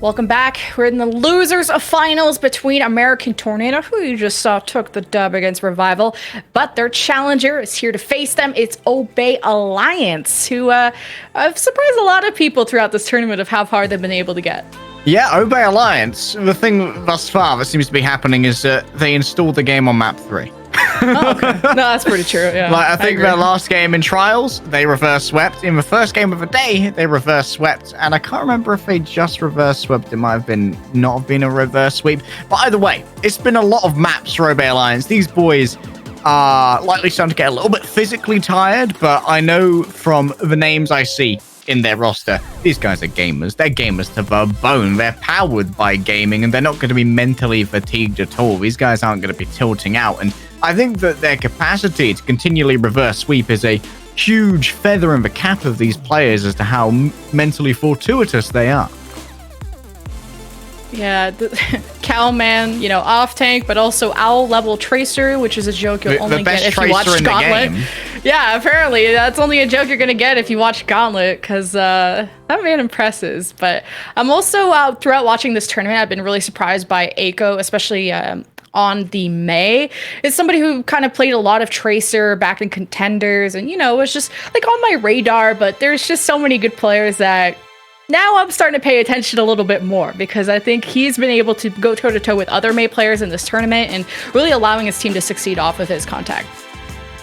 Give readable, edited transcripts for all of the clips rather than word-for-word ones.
Welcome back. We're in the losers of finals between American Tornado, who you just saw took the dub against Revival, but their challenger is here to face them. It's Obey Alliance, who have surprised a lot of people throughout this tournament of how far they've been able to get. Yeah, Obey Alliance. The thing thus far that seems to be happening is that they installed the game on map 3. Oh, okay. No, that's pretty true. Yeah, like, I think their last game in Trials, they reverse swept. In the first game of the day, they reverse swept. And I can't remember if they just reverse swept. It might have been not have been a reverse sweep. But either way, it's been a lot of maps for Obey Alliance. These boys are likely starting to get a little bit physically tired. But I know from the names I see in their roster, these guys are gamers. They're gamers to the bone. They're powered by gaming, and they're not going to be mentally fatigued at all. These guys aren't going to be tilting out. And I think that their capacity to continually reverse sweep is a huge feather in the cap of these players as to how mentally fortuitous they are. Yeah, Cowman, you know, off tank, but also owl level tracer, which is a joke you'll only get if you watch Gauntlet. Yeah, apparently that's only a joke you're gonna get if you watch Gauntlet, because that man impresses. But I'm also throughout watching this tournament, I've been really surprised by Aiko, especially on the May. It's somebody who kind of played a lot of Tracer back in Contenders, and you know, was just like on my radar. But there's just so many good players that now I'm starting to pay attention a little bit more, because I think he's been able to go toe-to-toe with other May players in this tournament and really allowing his team to succeed off of his contact.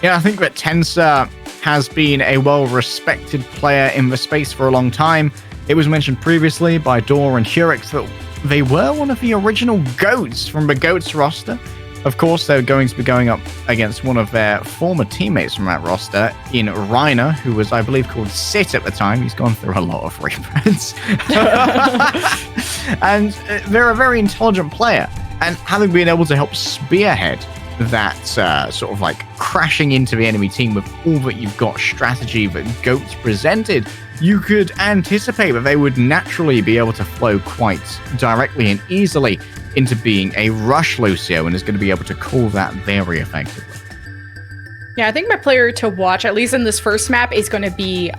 Yeah, I think that Tensa has been a well-respected player in the space for a long time. It was mentioned previously by Dor and Hurix that they were one of the original GOATs from the GOATs roster. Of course, they're going to be going up against one of their former teammates from that roster in Reiner, who was, I believe, called Sit at the time. He's gone through a lot of reprints. And they're a very intelligent player. And having been able to help spearhead that sort of like crashing into the enemy team with all that you've got strategy that GOATs presented, you could anticipate that they would naturally be able to flow quite directly and easily into being a rush Lucio, and is going to be able to call that very effectively. Yeah, I think my player to watch, at least in this first map, is going to be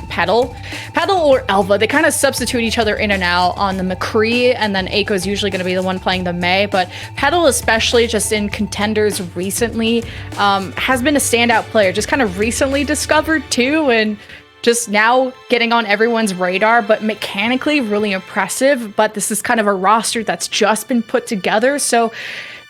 Petal. Petal or Elva, they kind of substitute each other in and out on the McCree, and then Aiko is usually going to be the one playing the May. But Petal, especially just in Contenders recently, has been a standout player, just kind of recently discovered too, and just now getting on everyone's radar, but mechanically really impressive. But this is kind of a roster that's just been put together, so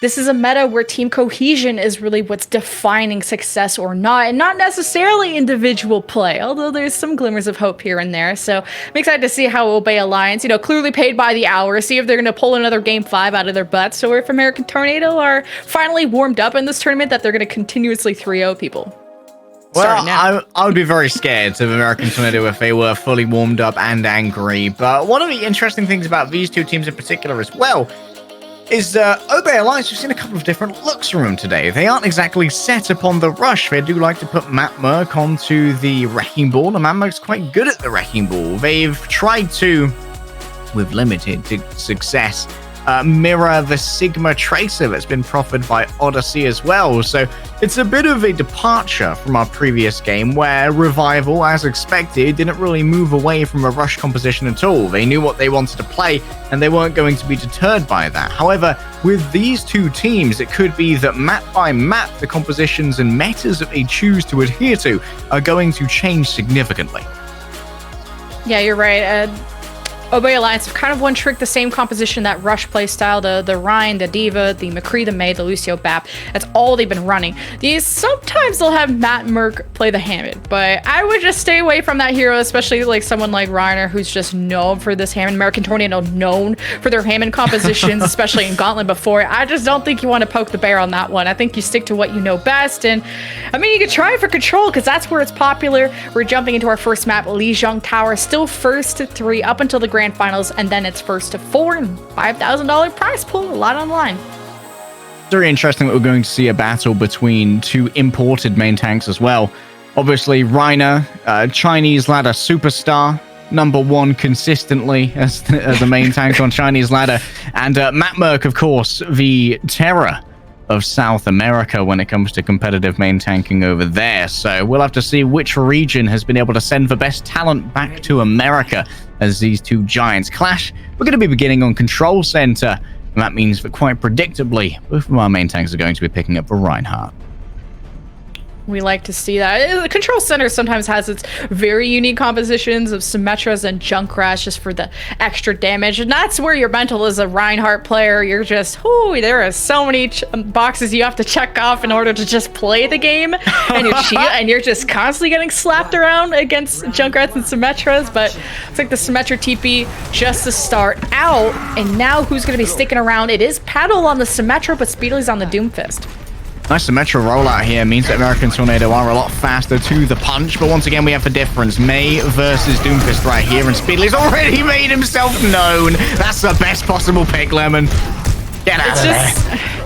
this is a meta where team cohesion is really what's defining success or not, and not necessarily individual play, although there's some glimmers of hope here and there. So I'm excited to see how Obey Alliance, you know, clearly paid by the hour, see if they're going to pull another Game 5 out of their butts, or if American Tornado are finally warmed up in this tournament that they're going to continuously 3-0 people. Well, I would be very scared of American Tornado if they were fully warmed up and angry. But one of the interesting things about these two teams in particular as well is Obey Alliance, we've seen a couple of different looks from them today. They aren't exactly set upon the rush. They do like to put Matt Merck onto the Wrecking Ball, and Matt Merck's quite good at the Wrecking Ball. They've tried to, with limited success, mirror the Sigma Tracer that's been proffered by Odyssey as well. So it's a bit of a departure from our previous game, where Revival, as expected, didn't really move away from a rush composition at all. They knew what they wanted to play, and they weren't going to be deterred by that. However, with these two teams, it could be that map by map, the compositions and metas that they choose to adhere to are going to change significantly. Yeah, you're right. Obey Alliance have kind of one trick the same composition, that rush play style, the Rhine, the Diva, the McCree, the May, the Lucio Bap. That's all they've been running. Sometimes they'll have Matt Merck play the Hammond, but I would just stay away from that hero, especially like someone like Reiner, who's just known for this Hammond. American Tornado known for their Hammond compositions, especially in Gauntlet before. I just don't think you want to poke the bear on that one. I think you stick to what you know best, and I mean, you could try for Control, because that's where it's popular. We're jumping into our first map, Lijiang Tower, still first to 3 up until the grand finals, and then it's first to 4 and $5,000 prize pool. A lot on the line. Very interesting that we're going to see a battle between two imported main tanks as well. Obviously, Reiner, Chinese ladder superstar, #1 consistently as the main tank on Chinese ladder, and Matt Merck, of course, the terror of South America when it comes to competitive main tanking over there. So we'll have to see which region has been able to send the best talent back to America as these two giants clash. We're going to be beginning on Control Center, and that means that quite predictably, both of our main tanks are going to be picking up for Reinhardt. We like to see that. The Control Center sometimes has its very unique compositions of Symmetras and Junkrat's just for the extra damage. And that's where your mental as a Reinhardt player, you're just, ooh, there are so many boxes you have to check off in order to just play the game. And you're just constantly getting slapped around against Junkrat's and Symmetras. But it's like the Symmetra TP just to start out. And now who's going to be sticking around? It is Paddle on the Symmetra, but Speedly's on the Doomfist. Nice Symmetra rollout here means that American Tornado are a lot faster to the punch, but once again we have the difference. May versus Doomfist right here, and Speedly's already made himself known. That's the best possible pick, Lemon. Get out of there.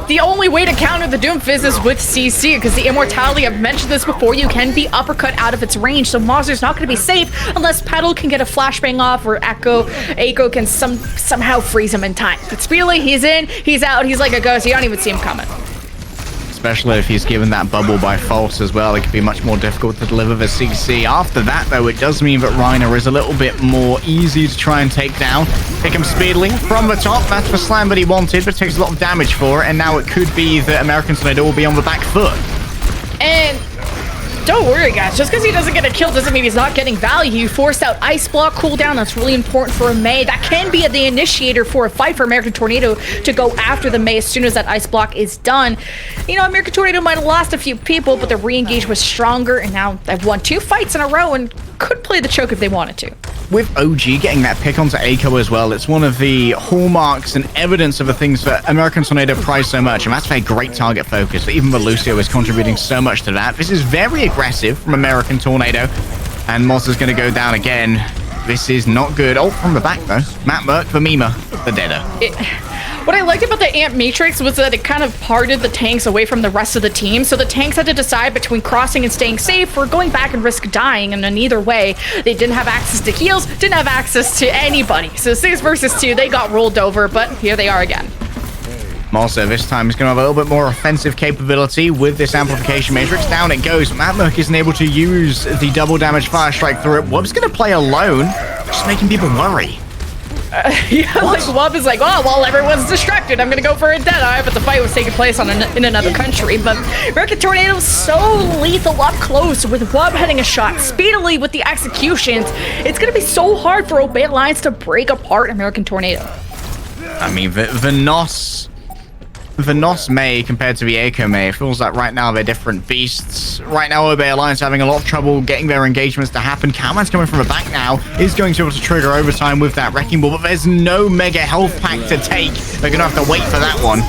The only way to counter the Doomfist is with CC, because the immortality, I've mentioned this before, you can be uppercut out of its range, so Monster's not going to be safe unless Paddle can get a flashbang off, or Echo can somehow freeze him in time. But Speedly, he's in, he's out, he's like a ghost, you don't even see him coming. Especially if he's given that bubble by false as well, it could be much more difficult to deliver the CC. After that, though, it does mean that Reiner is a little bit more easy to try and take down. Pick him Speedly from the top. That's the slam that he wanted, but takes a lot of damage for it. And now it could be that American Tornado will be on the back foot. And don't worry, guys. Just because he doesn't get a kill doesn't mean he's not getting value. He forced out Ice Block cooldown. That's really important for a May. That can be the initiator for a fight for American Tornado to go after the May as soon as that Ice Block is done. You know, American Tornado might have lost a few people, but the re-engage was stronger, and now they've won 2 fights in a row and could play the choke if they wanted to. With OG getting that pick onto Echo as well, it's one of the hallmarks and evidence of the things that American Tornado prize so much, and that's a great target focus. But even Lucio is contributing so much to that. This is very aggressive from American Tornado, and Monster's going to go down again. This is not good. Oh, from the back though. Matt Merck, the Mima, the Deader. What I liked about the Amp Matrix was that it kind of parted the tanks away from the rest of the team, so the tanks had to decide between crossing and staying safe or going back and risk dying, and in either way, they didn't have access to heals, didn't have access to anybody. So 6 versus 2, they got rolled over, but here they are again. Also, this time he's going to have a little bit more offensive capability with this amplification matrix. Down it goes. Matt Merck isn't able to use the double damage fire strike through it. Wub's going to play alone, just making people worry. Yeah, like Wub is like, oh, well, everyone's distracted. I'm gonna go for a Deadeye, but the fight was taking place in another country. But American Tornado's so lethal up close with Wub hitting a shot speedily with the executions. It's gonna be so hard for Obey Alliance to break apart American Tornado. I mean, the NOS May compared to the Echo May, it feels like right now they're different beasts. Right now, Obey Alliance having a lot of trouble getting their engagements to happen. Cowman's coming from the back now, is going to be able to trigger overtime with that Wrecking Ball, but there's no mega health pack to take. They're going to have to wait for that one.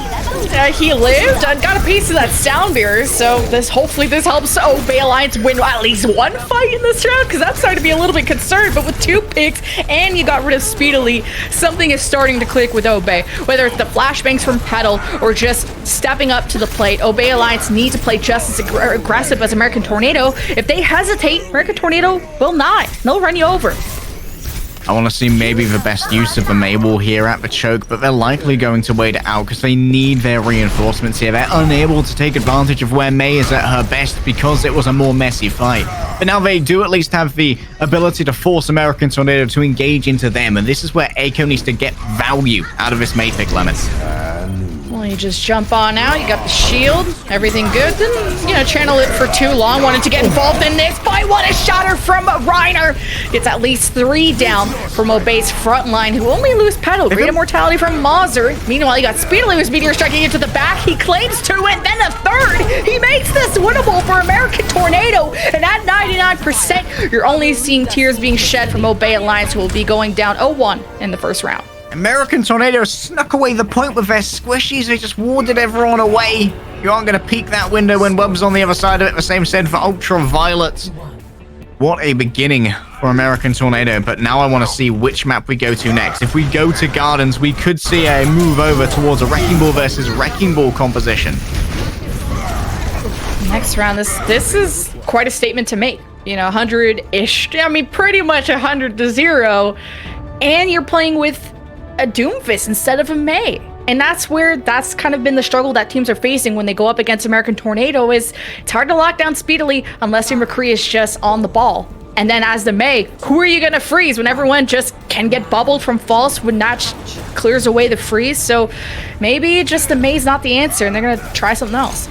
He lived and got a piece of that sound beer, so hopefully this helps Obey Alliance win at least one fight in this round, because I'm starting to be a little bit concerned. But with 2 picks and you got rid of Speedily, something is starting to click with Obey. Whether it's the flashbangs from Petal or just stepping up to the plate, Obey Alliance needs to play just as aggressive as American Tornado. If they hesitate, American Tornado will not. They'll run you over. I want to see maybe the best use of the Maywall here at the choke, but they're likely going to wait it out because they need their reinforcements here. They're unable to take advantage of where May is at her best because it was a more messy fight. But now they do at least have the ability to force American Tornado to engage into them, and this is where Echo needs to get value out of this May pick, Lemon. Well, you just jump on out, you got the shield, everything good. Didn't, channel it for too long. Wanted to get involved in this fight. What a shotter from Reiner. Gets at least 3 down from Obey's front line, who only lose Petal. Great immortality from Mauser. Meanwhile, you got Speedily with Meteor striking into the back. He claims 2 and then a 3rd. He makes this winnable for American Tornado. And at 99%, you're only seeing tears being shed from Obey Alliance, who will be going down 0-1 in the first round. American Tornado snuck away the point with their squishies. They just warded everyone away. You aren't going to peek that window when Wub's on the other side of it. The same said for Ultraviolet. What a beginning for American Tornado. But now I want to see which map we go to next. If we go to Gardens, we could see a move over towards a Wrecking Ball versus Wrecking Ball composition. Next round, this is quite a statement to make. 100-ish. I mean, pretty much 100-0. And you're playing with a Doomfist instead of a May. And that's kind of been the struggle that teams are facing when they go up against American Tornado is it's hard to lock down speedily unless your McCree is just on the ball. And then as the May, who are you going to freeze when everyone just can get bubbled from false when Natch clears away the freeze? So maybe just the May's not the answer and they're going to try something else.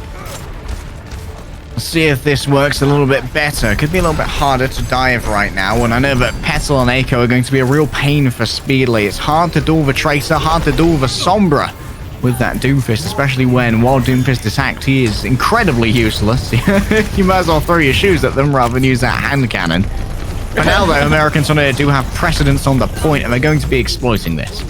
See if this works a little bit better. Could be a little bit harder to dive right now, and I know that Petal and Eiko are going to be a real pain for Speedly. It's hard to duel the Tracer, hard to duel the Sombra with that Doomfist, especially when while Doomfist is hacked, he is incredibly useless. You might as well throw your shoes at them rather than use that hand cannon. For now, though, American Tornado do have precedence on the point, and they're going to be exploiting this.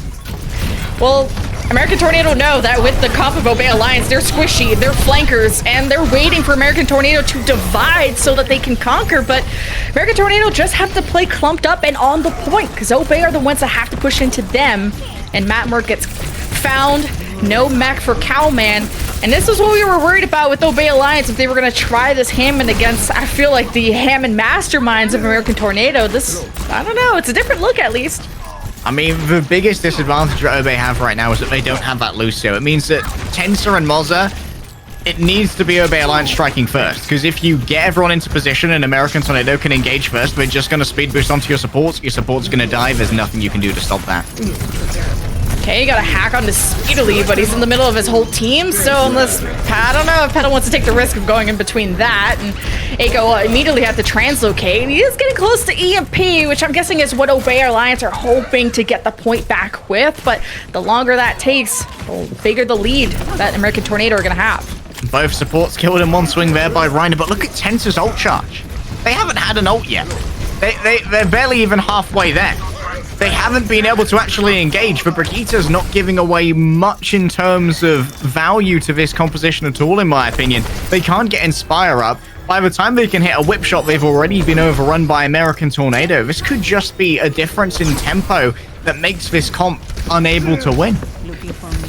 Well, American Tornado know that with the comp of Obey Alliance, they're squishy, they're flankers, and they're waiting for American Tornado to divide so that they can conquer, but American Tornado just have to play clumped up and on the point, because Obey are the ones that have to push into them, and Matt Merck gets found, no mech for Cowman, and this is what we were worried about with Obey Alliance, if they were going to try this Hammond against, I feel like, the Hammond masterminds of American Tornado. This, I don't know, it's a different look at least. I mean, the biggest disadvantage that Obey have right now is that they don't have that Lucio. It means that Tensor and Mozza, it needs to be Obey Alliance striking first. Because if you get everyone into position and American Tornado can engage first, they're just going to speed boost onto your supports. Your support's going to die. There's nothing you can do to stop that. Okay, you got a hack onto Speedily, but he's in the middle of his whole team, so unless, I don't know if Petal wants to take the risk of going in between that, and Eiko immediately had to translocate, and he is getting close to EMP, which I'm guessing is what Obey Alliance are hoping to get the point back with, but the longer that takes, the bigger the lead that American Tornado are going to have. Both supports killed in one swing there by Reiner, but look at Tensor's ult charge. They haven't had an ult yet. They're barely even halfway there. They haven't been able to actually engage, but Brigitta's not giving away much in terms of value to this composition at all, in my opinion. They can't get Inspire up. By the time they can hit a whip shot, they've already been overrun by American Tornado. This could just be a difference in tempo that makes this comp unable to win.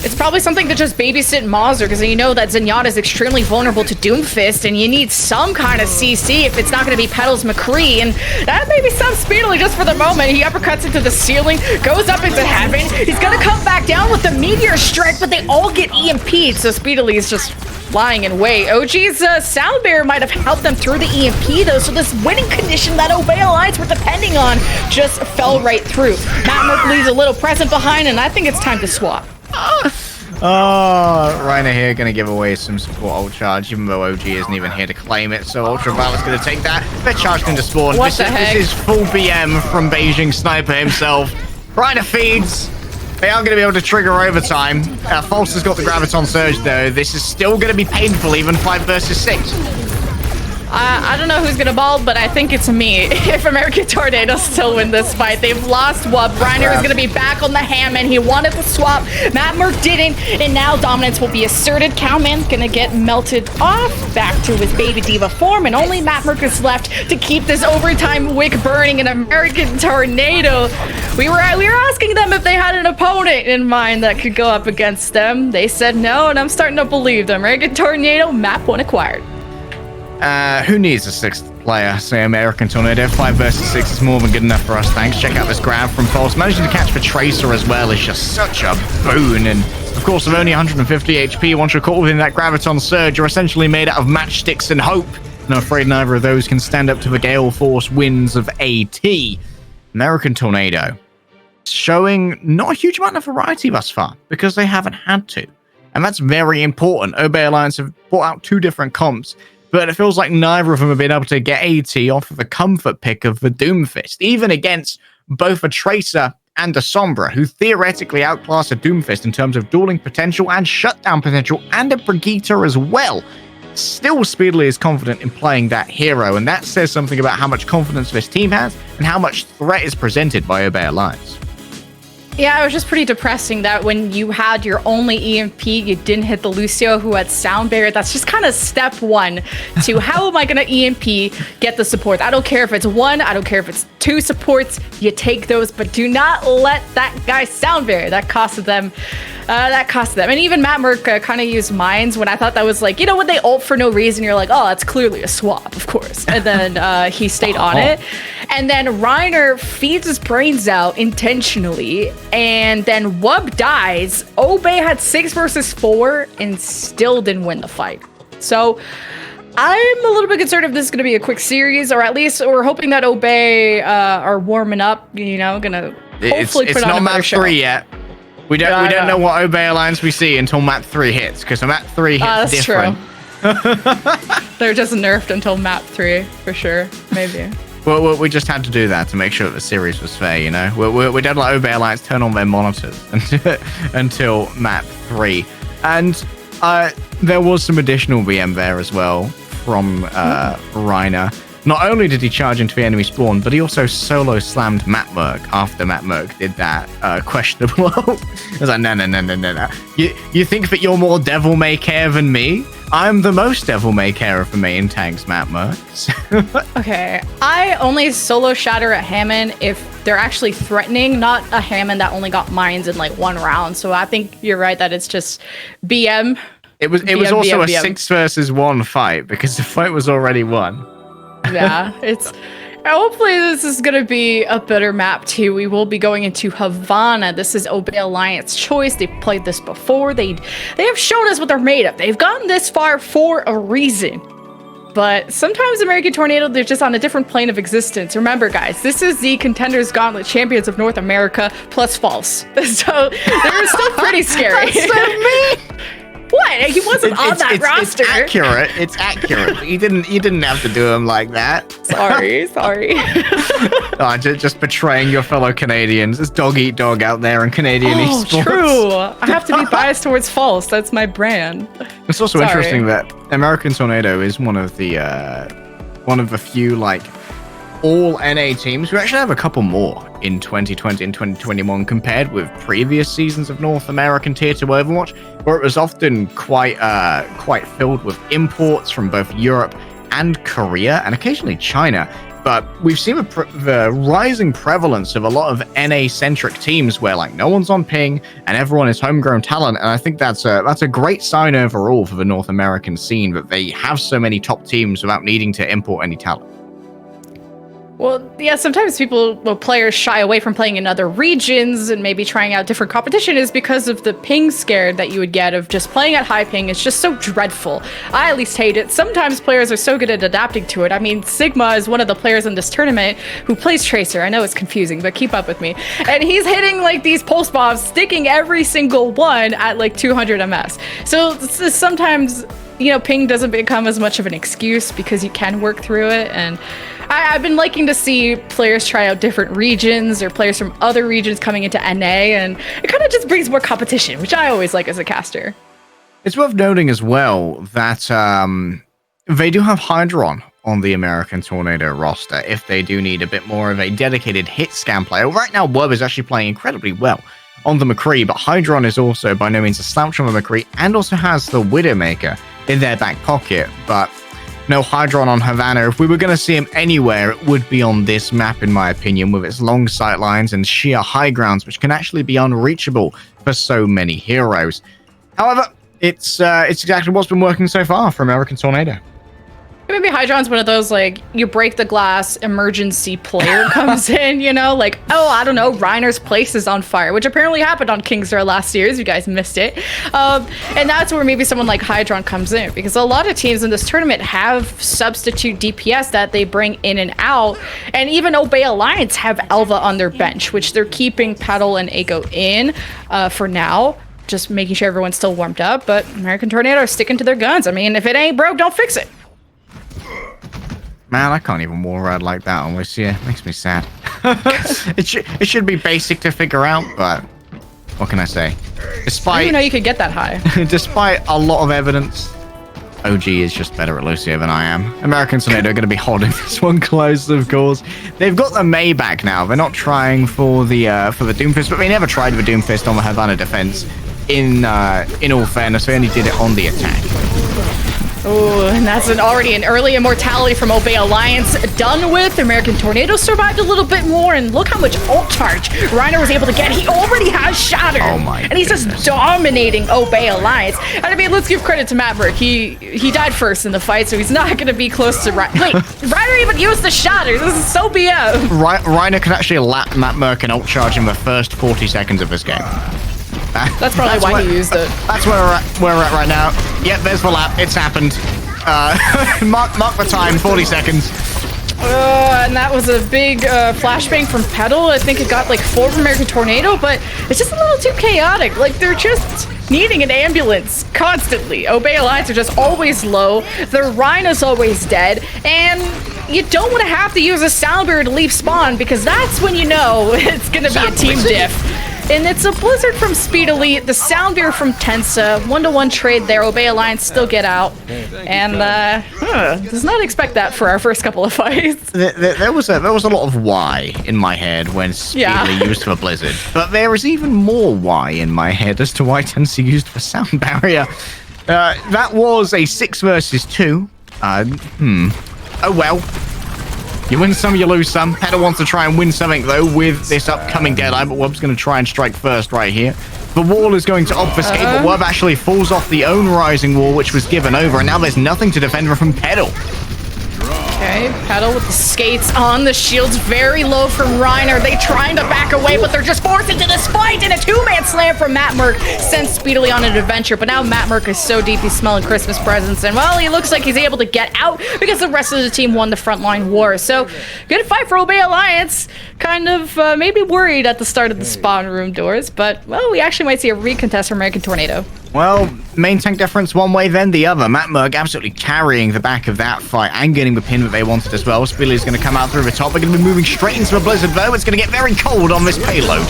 It's probably something to just babysit Mazur, because you know that Zenyatta is extremely vulnerable to Doomfist, and you need some kind of CC if it's not going to be Petal's McCree, and that maybe stops Speedily just for the moment. He uppercuts into the ceiling, goes up into heaven. He's going to come back down with the Meteor Strike, but they all get EMP'd, so Speedily is just lying in wait. OG's Sound Barrier might have helped them through the EMP, though, so this winning condition that Obey Alliance were depending on just fell right through. Matt Merck leaves a little present behind, and I think it's time to swap. Oh, Reiner here going to give away some support ult charge, even though OG isn't even here to claim it, so Ultraviolet's going to take that. They're charged into spawn. What the heck? This is full BM from Beijing Sniper himself. Reiner feeds. They are going to be able to trigger overtime. False has got the Graviton Surge, though. This is still going to be painful, even 5 versus 6. I don't know who's gonna ball, but I think it's me. If American Tornado still win this fight, they've lost Wub. Reiner is gonna be back on the Hammond. He wanted to swap. Matt Merck didn't, and now dominance will be asserted. Cowman's gonna get melted off, back to his Baby Diva form, and only Matt Merck is left to keep this overtime wick burning in American Tornado. We were asking them if they had an opponent in mind that could go up against them. They said no, and I'm starting to believe them. American Tornado, map 1 acquired. Who needs a 6th player? Say American Tornado. 5 versus 6 is more than good enough for us, thanks. Check out this grab from False. Managing to catch the Tracer as well is just such a boon. And, of course, with only 150 HP, once you're caught within that Graviton Surge, you're essentially made out of matchsticks and hope. And I'm afraid neither of those can stand up to the Gale Force winds of AT. American Tornado. Showing not a huge amount of variety thus far, because they haven't had to. And that's very important. Obey Alliance have brought out 2 different comps, but it feels like neither of them have been able to get AT off of the comfort pick of the Doomfist, even against both a Tracer and a Sombra, who theoretically outclass a Doomfist in terms of dueling potential and shutdown potential, and a Brigitte as well. Still, Speedily is confident in playing that hero, and that says something about how much confidence this team has and how much threat is presented by Obey Alliance. Yeah, it was just pretty depressing that when you had your only EMP, you didn't hit the Lucio who had Sound Barrier. That's just kind of step 1 to how am I going to EMP, get the support. I don't care if it's 1, I don't care if it's 2 supports, you take those, but do not let that guy Sound Barrier. That costed them. And even Matt Merck kind of used mines when I thought that was like, you know, when they ult for no reason, you're like, oh, that's clearly a swap, of course. And then he stayed on it. And then Reiner feeds his brains out intentionally, and then Wub dies. Obey had 6 versus 4 and still didn't win the fight. So I'm a little bit concerned if this is going to be a quick series, or at least we're hoping that Obey are warming up, you know, gonna hopefully put on a better show. It's not map 3 yet. We don't know what Obey Alliance we see until map 3 hits, because map 3 hits that's different. True. They're just nerfed until map 3, for sure. Maybe. Well, we just had to do that to make sure that the series was fair, you know? We don't let Obey Alliance turn on their monitors until map 3. And there was some additional VM there as well from Reiner. Not only did he charge into the enemy spawn, but he also solo slammed Matmerg after Matmerg did that questionable. I was like, no. You think that you're more Devil May Care than me? I'm the most Devil May Care of the main tanks, Matmerg. Okay, I only solo shatter a Hammond if they're actually threatening, not a Hammond that only got mines in like 1 round. So I think you're right that it's just BM. It was also a 6 versus 1 fight because the fight was already won. Yeah, it's hopefully this is gonna be a better map too. We will be going into Havana. This is Obey Alliance choice. They've played this before. They have shown us what they're made of. They've gotten this far for a reason. But sometimes American Tornado, they're just on a different plane of existence. Remember, guys, this is the Contenders Gauntlet Champions of North America plus false. So they're still pretty scary. That's so mean. What? He wasn't on that roster. It's accurate. You didn't have to do him like that. Sorry. Just betraying your fellow Canadians. It's dog eat dog out there in Canadian esports. True. I have to be biased towards false. That's my brand. It's also interesting that American Tornado is one of the few like all NA teams. We actually have a couple more in 2020 and 2021 compared with previous seasons of North American Tier 2 Overwatch, where it was often quite filled with imports from both Europe and Korea, and occasionally China. But we've seen the rising prevalence of a lot of NA-centric teams where like no one's on ping and everyone is homegrown talent, and I think that's a great sign overall for the North American scene that they have so many top teams without needing to import any talent. Well, yeah, sometimes players shy away from playing in other regions and maybe trying out different competition is because of the ping scare that you would get of just playing at high ping. It's just so dreadful. I at least hate it. Sometimes players are so good at adapting to it. I mean, Sigma is one of the players in this tournament who plays Tracer. I know it's confusing, but keep up with me. And he's hitting like these pulse bombs, sticking every single one at like 200 MS. So sometimes, you know, ping doesn't become as much of an excuse because you can work through it. And I've been liking to see players try out different regions or players from other regions coming into NA, and it kind of just brings more competition, which I always like as a caster. It's worth noting as well that they do have Hydron on the American Tornado roster if they do need a bit more of a dedicated hit scan player. Right now, Wub is actually playing incredibly well on the McCree, but Hydron is also by no means a slouch on the McCree and also has the Widowmaker in their back pocket, but no Hydron on Havana. If we were going to see him anywhere, it would be on this map, in my opinion, with its long sight lines and sheer high grounds, which can actually be unreachable for so many heroes. However, it's exactly what's been working so far for American Tornado. Maybe Hydron's one of those, like, you break the glass, emergency player comes in, you know? Like, oh, I don't know, Reiner's place is on fire, which apparently happened on Kingstar last year, if you guys missed it. And that's where maybe someone like Hydron comes in, because a lot of teams in this tournament have substitute DPS that they bring in and out, and even Obey Alliance have Elva on their bench, which they're keeping Petal and Echo in for now, just making sure everyone's still warmed up, but American Tornado are sticking to their guns. I mean, if it ain't broke, don't fix it. Man, I can't even wall ride like that on this year. Makes me sad. It should be basic to figure out, but what can I say? Despite, I didn't even know you could get that high. Despite a lot of evidence, OG is just better at Lucio than I am. American Tornado are going to be holding this one close, of course. They've got the May back now. They're not trying for the Doomfist, but they never tried the Doomfist on the Havana defense. In all fairness, they only did it on the attack. Oh, and that's already an early immortality from Obey Alliance done with. American Tornado survived a little bit more, and look how much ult charge Reiner was able to get. He already has Shatter. Oh my And he's just dominating Obey Alliance. And I mean, let's give credit to Matt Burke. He died first in the fight, so he's not going to be close to Reiner. Wait, Reiner even used the Shatter. This is so BM. Reiner could actually lap Matt Merck and ult charge in the first 40 seconds of this game. That's probably why he used it. That's where we're at right now. Yep, there's the lap. It's happened. Mark the time, 40 seconds. And that was a big flashbang from Petal. I think it got like 4 from American Tornado, but it's just a little too chaotic. Like, they're just needing an ambulance constantly. Obey Alliance are just always low. Their Rhino's always dead. And you don't want to have to use a Sound Barrier to leave spawn, because that's when you know it's going to be a team diff. And it's a Blizzard from Speed Elite, the Sound Beer from Tensa, 1-to-1 trade there. Obey Alliance still get out. And, does not expect that for our first couple of fights. There was a lot of why in my head when Speed Elite used for Blizzard. But there is even more why in my head as to why Tensa used for Sound Barrier. That was a 6 versus 2. Oh well. You win some, you lose some. Petal wants to try and win something, though, with this upcoming deadline, but Wub's going to try and strike first right here. The wall is going to obfuscate, but Wub actually falls off the own rising wall, which was given over, and now there's nothing to defend from Petal. Okay, Petal with the skates on. The shield's very low from Reiner. They trying to back away, but they're just forced into this fight, and a 2-man slam from Matt Merck sends Speedily on an adventure. But now Matt Merck is so deep, he's smelling Christmas presents, and well, he looks like he's able to get out because the rest of the team won the frontline war. So, good fight for Obey Alliance. Kind of maybe worried at the start of the spawn room doors, but well, we actually might see a recontest for American Tornado. Well, main tank difference one way, then the other. Matt Merck absolutely carrying the back of that fight and getting the pin that they wanted as well. Speedily is going to come out through the top. They're going to be moving straight into the Blizzard, though. It's going to get very cold on this payload.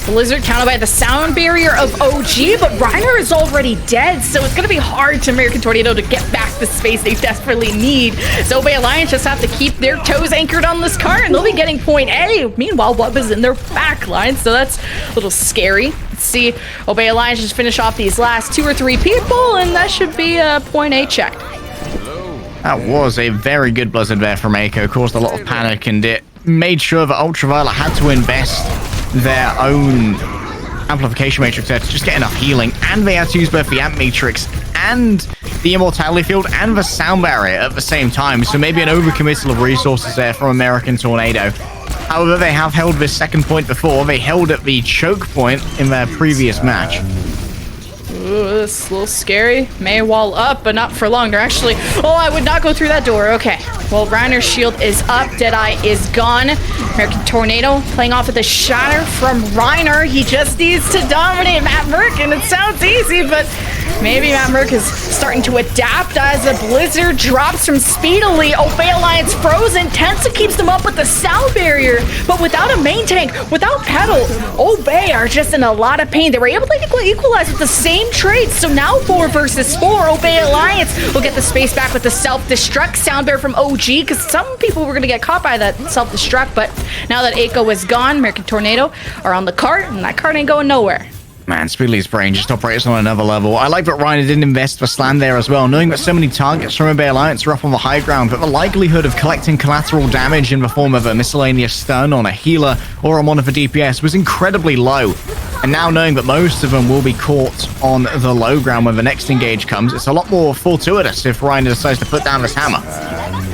Blizzard countered by the Sound Barrier of OG, but Reiner is already dead, so it's going to be hard to American Tornado to get back the space they desperately need. So Obey Alliance just have to keep their toes anchored on this car, and they'll be getting point A. Meanwhile, Wub is in their back line, so that's a little scary. Let's see, Obey Alliance just finish off these last 2 or 3 people, and that should be a point A check. That was a very good Blizzard there from Echo. Caused a lot of panic, and it made sure that Ultraviolet had to invest their own amplification matrix there to just get enough healing, and they had to use both the amp matrix and the immortality field and the sound barrier at the same time, so maybe an overcommittal of resources there from American Tornado. However, they have held this second point before. They held at the choke point in their previous match. Ooh, this is a little scary. May wall up, but not for long. They're actually... Oh, I would not go through that door. Okay. Well, Reiner's shield is up. Deadeye is gone. American Tornado playing off with a shatter from Reiner. He just needs to dominate Matt Merck, and it sounds easy, but maybe Matt Merck is starting to adapt as a Blizzard drops from Speedily. Obey Alliance frozen. Tensa keeps them up with the sound barrier, but without a main tank, without Petal, Obey are just in a lot of pain. They were able to equalize with the same trade, so now 4 versus 4. Obey Alliance will get the space back with the self-destruct sound barrier from OG, because some people were going to get caught by that self-destruct, but now that Eiko is gone, American Tornado are on the cart, and that cart ain't going nowhere. Man, Speedly's brain just operates on another level. I like that Reiner didn't invest for slam there as well, knowing that so many targets from Obey Alliance are up on the high ground, but the likelihood of collecting collateral damage in the form of a miscellaneous stun on a healer or on one of the DPS was incredibly low. And now knowing that most of them will be caught on the low ground when the next engage comes, it's a lot more fortuitous if Reiner decides to put down this hammer.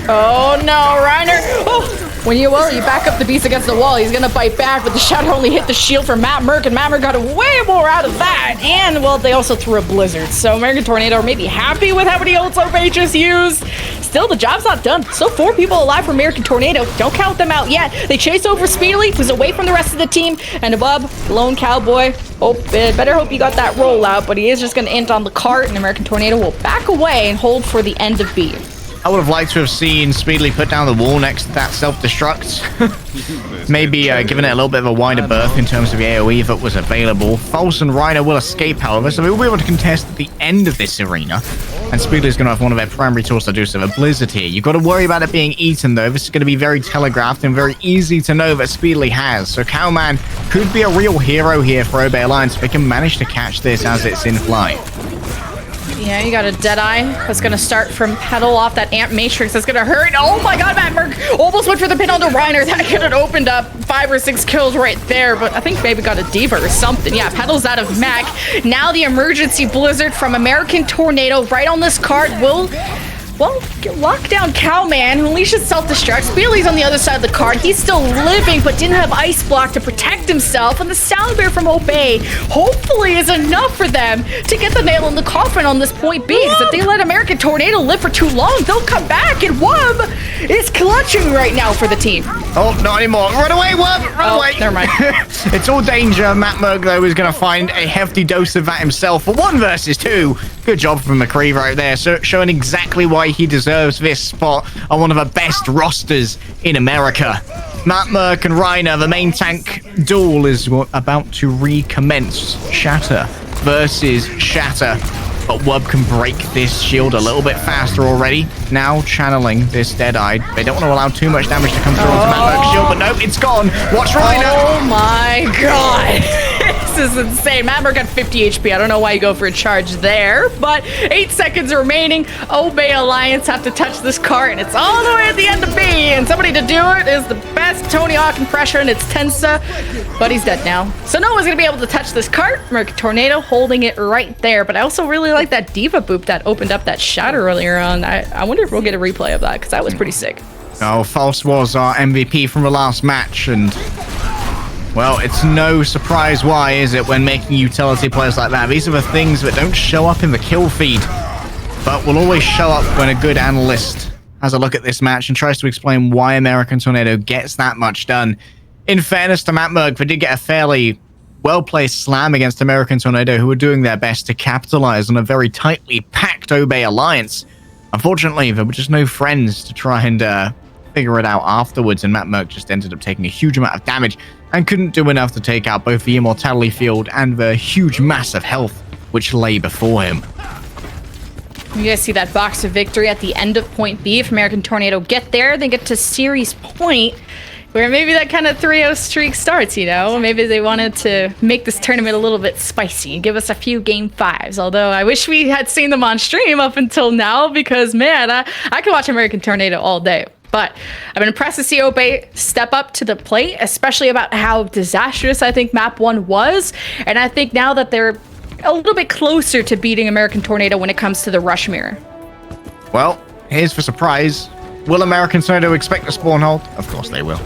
Oh no, Reiner! Oh! When you back up the beast against the wall, he's gonna bite back, but the shadow only hit the shield from Matt Merck, and Matt Merck got way more out of that. And, well, they also threw a blizzard. So American Tornado are maybe happy with how many ults Obey just used. Still, the job's not done. Still 4 people alive for American Tornado. Don't count them out yet. They chase over Speedily, who's away from the rest of the team, and above, lone cowboy. Better hope he got that rollout, but he is just gonna int on the cart, and American Tornado will back away and hold for the end of B. I would have liked to have seen Speedily put down the wall next to that self-destruct. Maybe giving it a little bit of a wider berth in terms of the AoE that was available. False and Reiner will escape, however, so they will be able to contest at the end of this arena. And Speedily going to have one of their primary tools to do so, the Blizzard here. You've got to worry about it being eaten, though. This is going to be very telegraphed and very easy to know that Speedily has. So Cowman could be a real hero here for Obey Alliance if they can manage to catch this as it's in flight. Yeah, you got a Deadeye that's going to start from Petal off that Amp Matrix. That's going to hurt. Oh my god, Matt Merck almost went for the pin on the Reiner. That could have opened up 5 or 6 kills right there, but I think maybe got a Diva or something. Yeah, Petal's out of mech. Now the emergency blizzard from American Tornado right on this card will... well, lock down Cowman, who unleashes self-destruct. Speedly's on the other side of the card. He's still living, but didn't have Ice Block to protect himself. And the Sound Bear from Obey hopefully is enough for them to get the nail in the coffin on this point B. Because if they let American Tornado live for too long, they'll come back. And Wub is clutching right now for the team. Oh, not anymore. Run away, Wub! Run away! Never mind. It's all danger. Matt Merck, though, is going to find a hefty dose of that himself for 1 versus 2. Good job from McCree right there, so showing exactly why he deserves this spot on one of the best rosters in America. Matt Merck and Reiner, the main tank duel is about to recommence. Shatter versus Shatter. But Wub can break this shield a little bit faster already. Now channeling this Deadeye. They don't want to allow too much damage to come through onto Matt Merck's shield, but nope, it's gone. Watch Reiner. Oh my god. This is insane. Matt Merck got 50 HP. I don't know why you go for a charge there, but 8 seconds remaining. Obey Alliance have to touch this cart, and it's all the way at the end of B. And somebody to do it is the best Tony Hawk impression, and it's Tensa, but he's dead now. So no one's going to be able to touch this cart. American Tornado holding it right there, but I also really like that Diva boop that opened up that shatter earlier on. I wonder if we'll get a replay of that, because that was pretty sick. Oh, False was our MVP from the last match, and... well, it's no surprise why, is it, when making utility players like that? These are the things that don't show up in the kill feed, but will always show up when a good analyst has a look at this match and tries to explain why American Tornado gets that much done. In fairness to Matt Merck, they did get a fairly well-placed slam against American Tornado, who were doing their best to capitalize on a very tightly packed Obey Alliance. Unfortunately, there were just no friends to try and figure it out afterwards, and Matt Merck just ended up taking a huge amount of damage and couldn't do enough to take out both the Immortality Field and the huge mass of health which lay before him. You guys see that box of victory at the end of point B. If American Tornado get there, they get to series point, where maybe that kind of 3-0 streak starts, you know? Maybe they wanted to make this tournament a little bit spicy and give us a few game 5s. Although I wish we had seen them on stream up until now, because, man, I could watch American Tornado all day. But I've been impressed to see Obey step up to the plate, especially about how disastrous I think map 1 was. And I think now that they're a little bit closer to beating American Tornado when it comes to the rush mirror. Well, here's the surprise. Will American Tornado expect a spawn hold? Of course they will.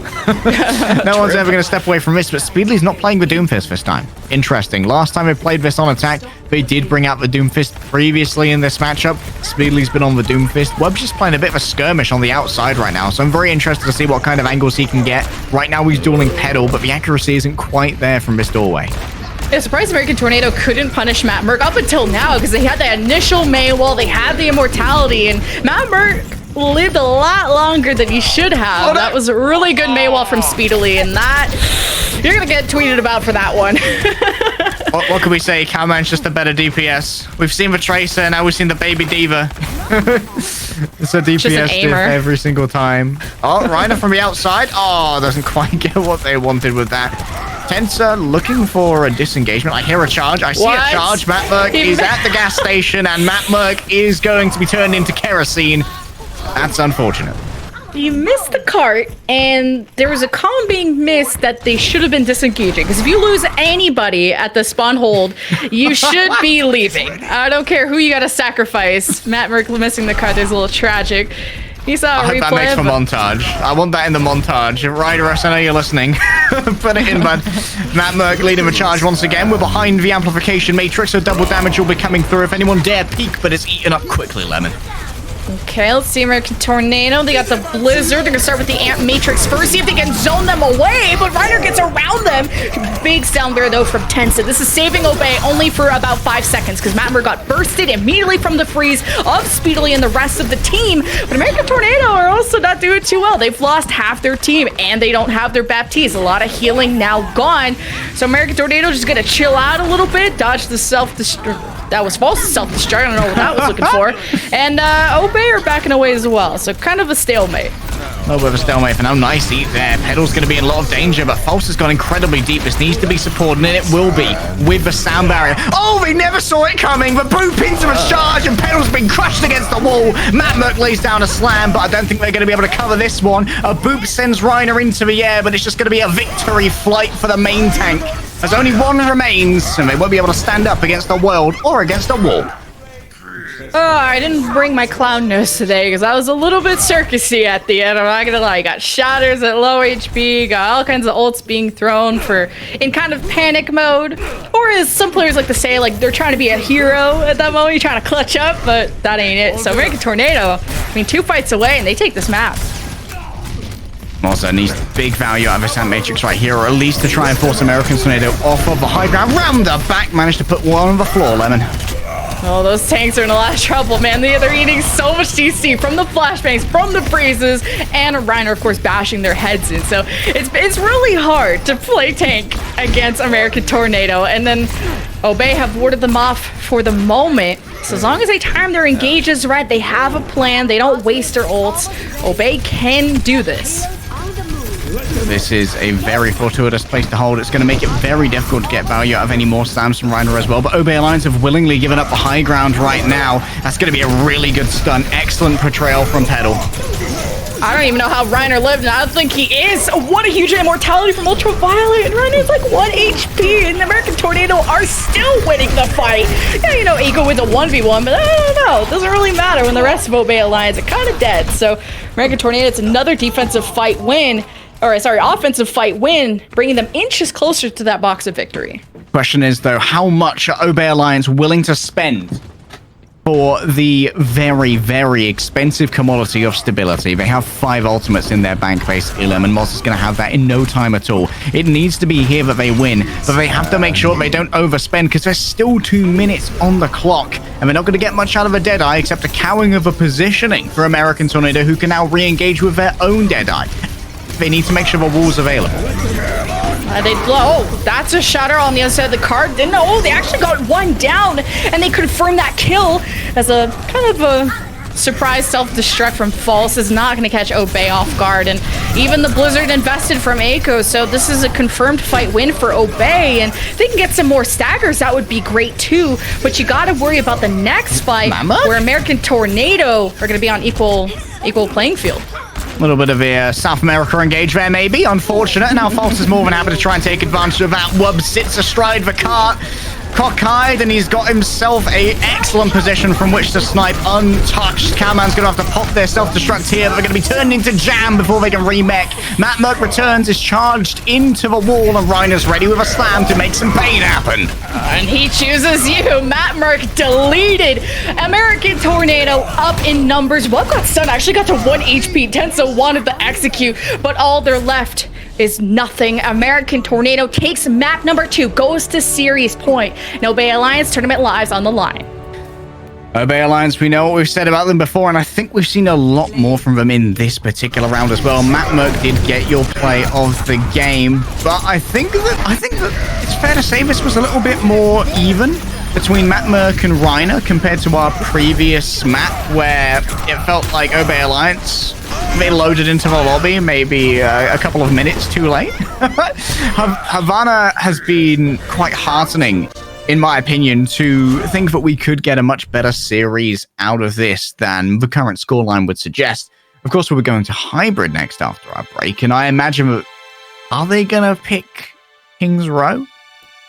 No one's ever going to step away from this, but Speedly's not playing the Doomfist this time. Interesting. Last time they played this on attack, they did bring out the Doomfist previously in this matchup. Speedly's been on the Doomfist. Webb's just playing a bit of a skirmish on the outside right now, so I'm very interested to see what kind of angles he can get. Right now he's dueling Pedal, but the accuracy isn't quite there from this doorway. Yeah, surprised American Tornado couldn't punish Matt Merck up until now, because they had the initial May wall, they had the Immortality, and Matt Merck lived a lot longer than he should have. That was a really good Maywall from Speedily, and that you're gonna get tweeted about for that one. What can we say? Cowman's just a better DPS. We've seen the Tracer, now we've seen the Baby Diva. It's a DPS diff every single time. Oh, Reiner from the outside. Oh, doesn't quite get what they wanted with that. Tensa looking for a disengagement. I hear a charge. I see a charge. Matt Merck is at the gas station, and Matt Merck is going to be turned into kerosene. That's unfortunate. You missed the cart, and there was a column being missed that they should have been disengaging. Because if you lose anybody at the spawn hold, you should be leaving. I don't care who you got to sacrifice. Matt Merck missing the cart is a little tragic. You saw a replay. That makes for montage. I want that in the montage. Ryderus, I know you're listening. Put it in, bud. Matt Merck leading the charge once again. We're behind the amplification matrix, so double damage will be coming through if anyone dare peek, but it's eaten up quickly, Lemon. Okay, let's see American Tornado. They got the Blizzard. They're going to start with the Amp Matrix first, see if they can zone them away, but Reiner gets around them. Big Sound Bear, though, from Tensa. This is saving Obey only for about 5 seconds, because Matt Merck got bursted immediately from the freeze of Speedily and the rest of the team. But American Tornado are also not doing too well. They've lost half their team, and they don't have their Baptiste. A lot of healing now gone. So American Tornado just going to chill out a little bit, dodge the self-destruct. that was false self-destruct. I don't know what that was looking for. And Obey are backing away as well, so kind of a stalemate. A little bit of a stalemate for now. Nice eat there. Pedal's going to be in a lot of danger, but False has gone incredibly deep. This needs to be supported, and it will be with the sound barrier. Oh, we never saw it coming. The Boop into a charge, and Pedal's been crushed against the wall. Matt Merck lays down a slam, but I don't think they're going to be able to cover this one. A Boop sends Reiner into the air, but it's just going to be a victory flight for the main tank. There's only one remains, and they won't be able to stand up against the world or against a wall. Oh, I didn't bring my clown nose today because I was a little bit circusy at the end. I'm not gonna lie. Got shatters at low HP, got all kinds of ults being thrown in kind of panic mode. Or as some players like to say, like they're trying to be a hero at that moment, you're trying to clutch up, but that ain't it. So American Tornado, I mean, 2 fights away and they take this map. Also needs big value out of his Sand Matrix right here, or at least to try and force American Tornado off of the high ground. Round the back, managed to put one on the floor, Lemon. Oh, those tanks are in a lot of trouble, man. They're eating so much DC from the flashbangs, from the freezes, and Reiner, of course, bashing their heads in. So it's really hard to play tank against American Tornado. And then Obey have warded them off for the moment. So as long as they time their engages right, they have a plan. They don't waste their ults. Obey can do this. This is a very fortuitous place to hold. It's going to make it very difficult to get value out of any more slams from Reiner as well. But Obey Alliance have willingly given up the high ground right now. That's going to be a really good stun. Excellent portrayal from Pedal. I don't even know how Reiner lived, and I don't think he is. What a huge immortality from Ultraviolet, and Reiner's like 1 HP, and American Tornado are still winning the fight. Yeah, you know, Eco with a 1v1, but I don't know. It doesn't really matter when the rest of Obey Alliance are kind of dead. So American Tornado, it's another defensive fight win. Or, sorry, offensive fight win, bringing them inches closer to that box of victory. Question is, though, how much are Obey Alliance willing to spend for the very, very expensive commodity of stability? They have 5 ultimates in their bank, basically. Lemon Moss is going to have that in no time at all. It needs to be here that they win, but they have to make sure they don't overspend because there's still 2 minutes on the clock, and they're not going to get much out of a Deadeye except a cowing of a positioning for American Tornado, who can now re-engage with their own Deadeye. They need to make sure the wall's available. Oh, that's a shatter on the other side of the card. They actually got one down, and they confirmed that kill as a kind of a surprise self-destruct from False is not going to catch Obey off guard. And even the Blizzard invested from Echo, so this is a confirmed fight win for Obey. And if they can get some more staggers, that would be great too. But you got to worry about the next fight where American Tornado are going to be on equal playing field. A little bit of a South America engage there, maybe. Unfortunate. Now False is more than happy to try and take advantage of that. Wub sits astride the cart, cockeyed, and he's got himself a excellent position from which to snipe untouched. Cowman's going to have to pop their self-destruct here. They're going to be turned into jam before they can remech. Matt Merck returns, is charged into the wall, and Reiner's ready with a slam to make some pain happen. And he chooses you. Matt Merck deleted. American Tornado up in numbers. What got stunned? Actually got to 1 HP. Tenso wanted to execute, but all they're left is nothing. American Tornado takes map number 2, goes to series point. And Obey Alliance tournament lives on the line. Obey Alliance, we know what we've said about them before, and I think we've seen a lot more from them in this particular round as well. Matt Merck did get your play of the game, but I think that it's fair to say this was a little bit more even between Matt Merck and Reiner compared to our previous map, where it felt like Obey Alliance, they loaded into the lobby maybe a couple of minutes too late. Havana has been quite heartening, in my opinion, to think that we could get a much better series out of this than the current scoreline would suggest. Of course, we're going to hybrid next after our break, and I imagine that, are they going to pick King's Row?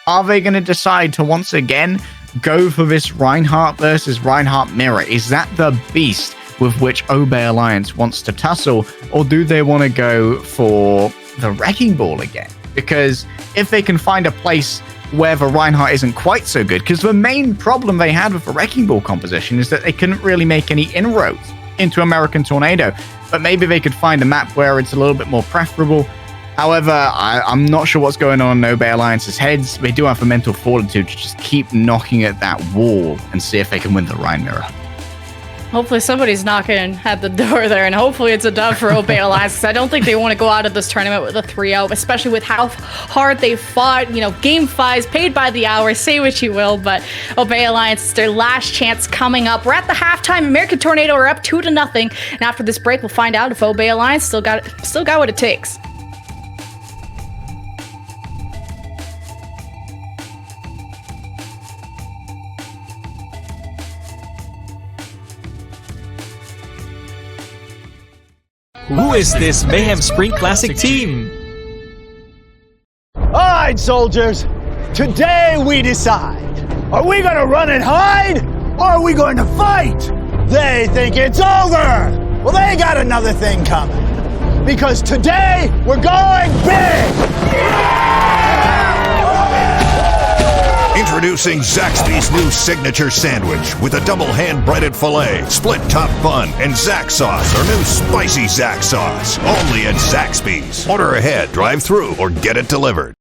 Are they going to decide to once again go for this Reinhardt versus Reinhardt mirror? Is that the beast with which Obey Alliance wants to tussle, or do they want to go for the Wrecking Ball again? Because if they can find a place where the Reinhardt isn't quite so good, because the main problem they had with the Wrecking Ball composition is that they couldn't really make any inroads into American Tornado, but maybe they could find a map where it's a little bit more preferable. However, I'm not sure what's going on in Obey Alliance's heads. They do have the mental fortitude to just keep knocking at that wall and see if they can win the Rhine Mirror. Hopefully somebody's knocking at the door there, and hopefully it's a dub for Obey Alliance, because I don't think they want to go out of this tournament with a 3-0, especially with how hard they fought. You know, game 5's paid by the hour, say what you will, but Obey Alliance is their last chance coming up. We're at the halftime. American Tornado are up 2-0, and after this break, we'll find out if Obey Alliance still got what it takes. Who is this Mayhem Spring Classic team? Alright, soldiers. Today we decide. Are we gonna run and hide? Or are we going to fight? They think it's over. Well, they got another thing coming. Because today we're going big! Introducing Zaxby's new signature sandwich with a double hand-breaded filet, split top bun, and Zax sauce, our new spicy Zax sauce. Only at Zaxby's. Order ahead, drive through, or get it delivered.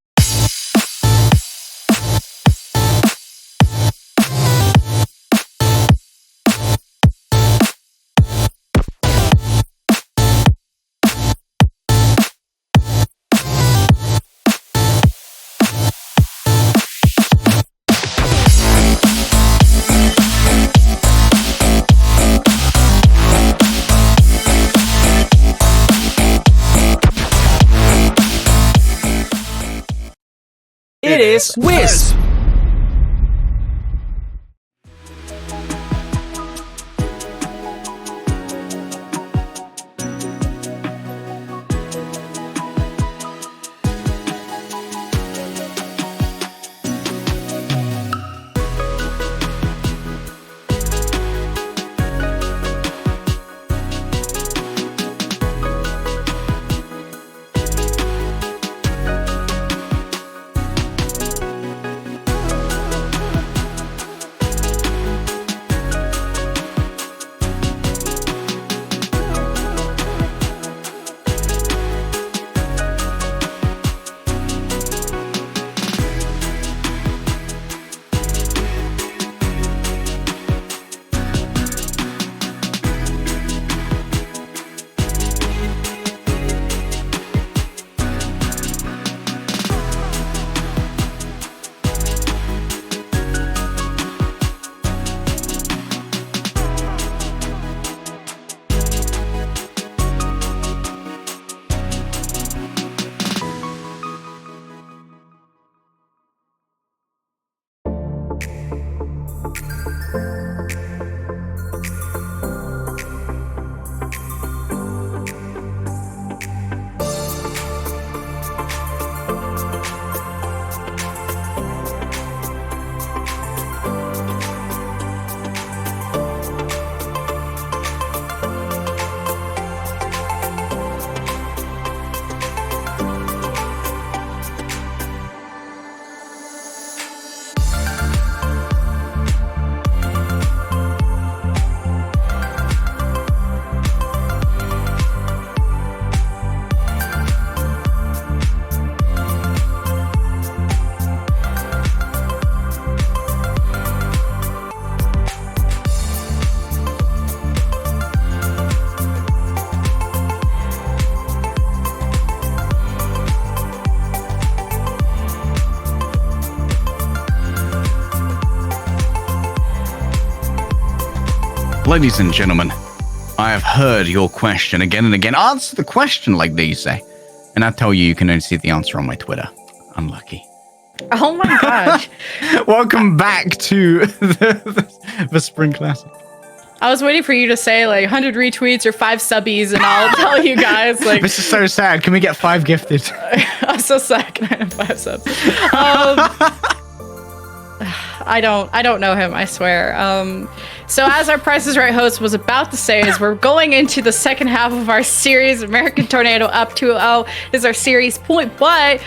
It is Wisp! Ladies and gentlemen, I have heard your question again and again. Answer the question, like they say. And I tell you, you can only see the answer on my Twitter. Unlucky. Oh my gosh. Welcome back to the Spring Classic. I was waiting for you to say like 100 retweets or 5 subbies, and I'll tell you guys like this is so sad. Can we get 5 gifted? I'm so sad. Can I have 5 subs? I don't know him, I swear. So as our Price is Right host was about to say, is we're going into the second half of our series. American Tornado up 2-0 is our series point, but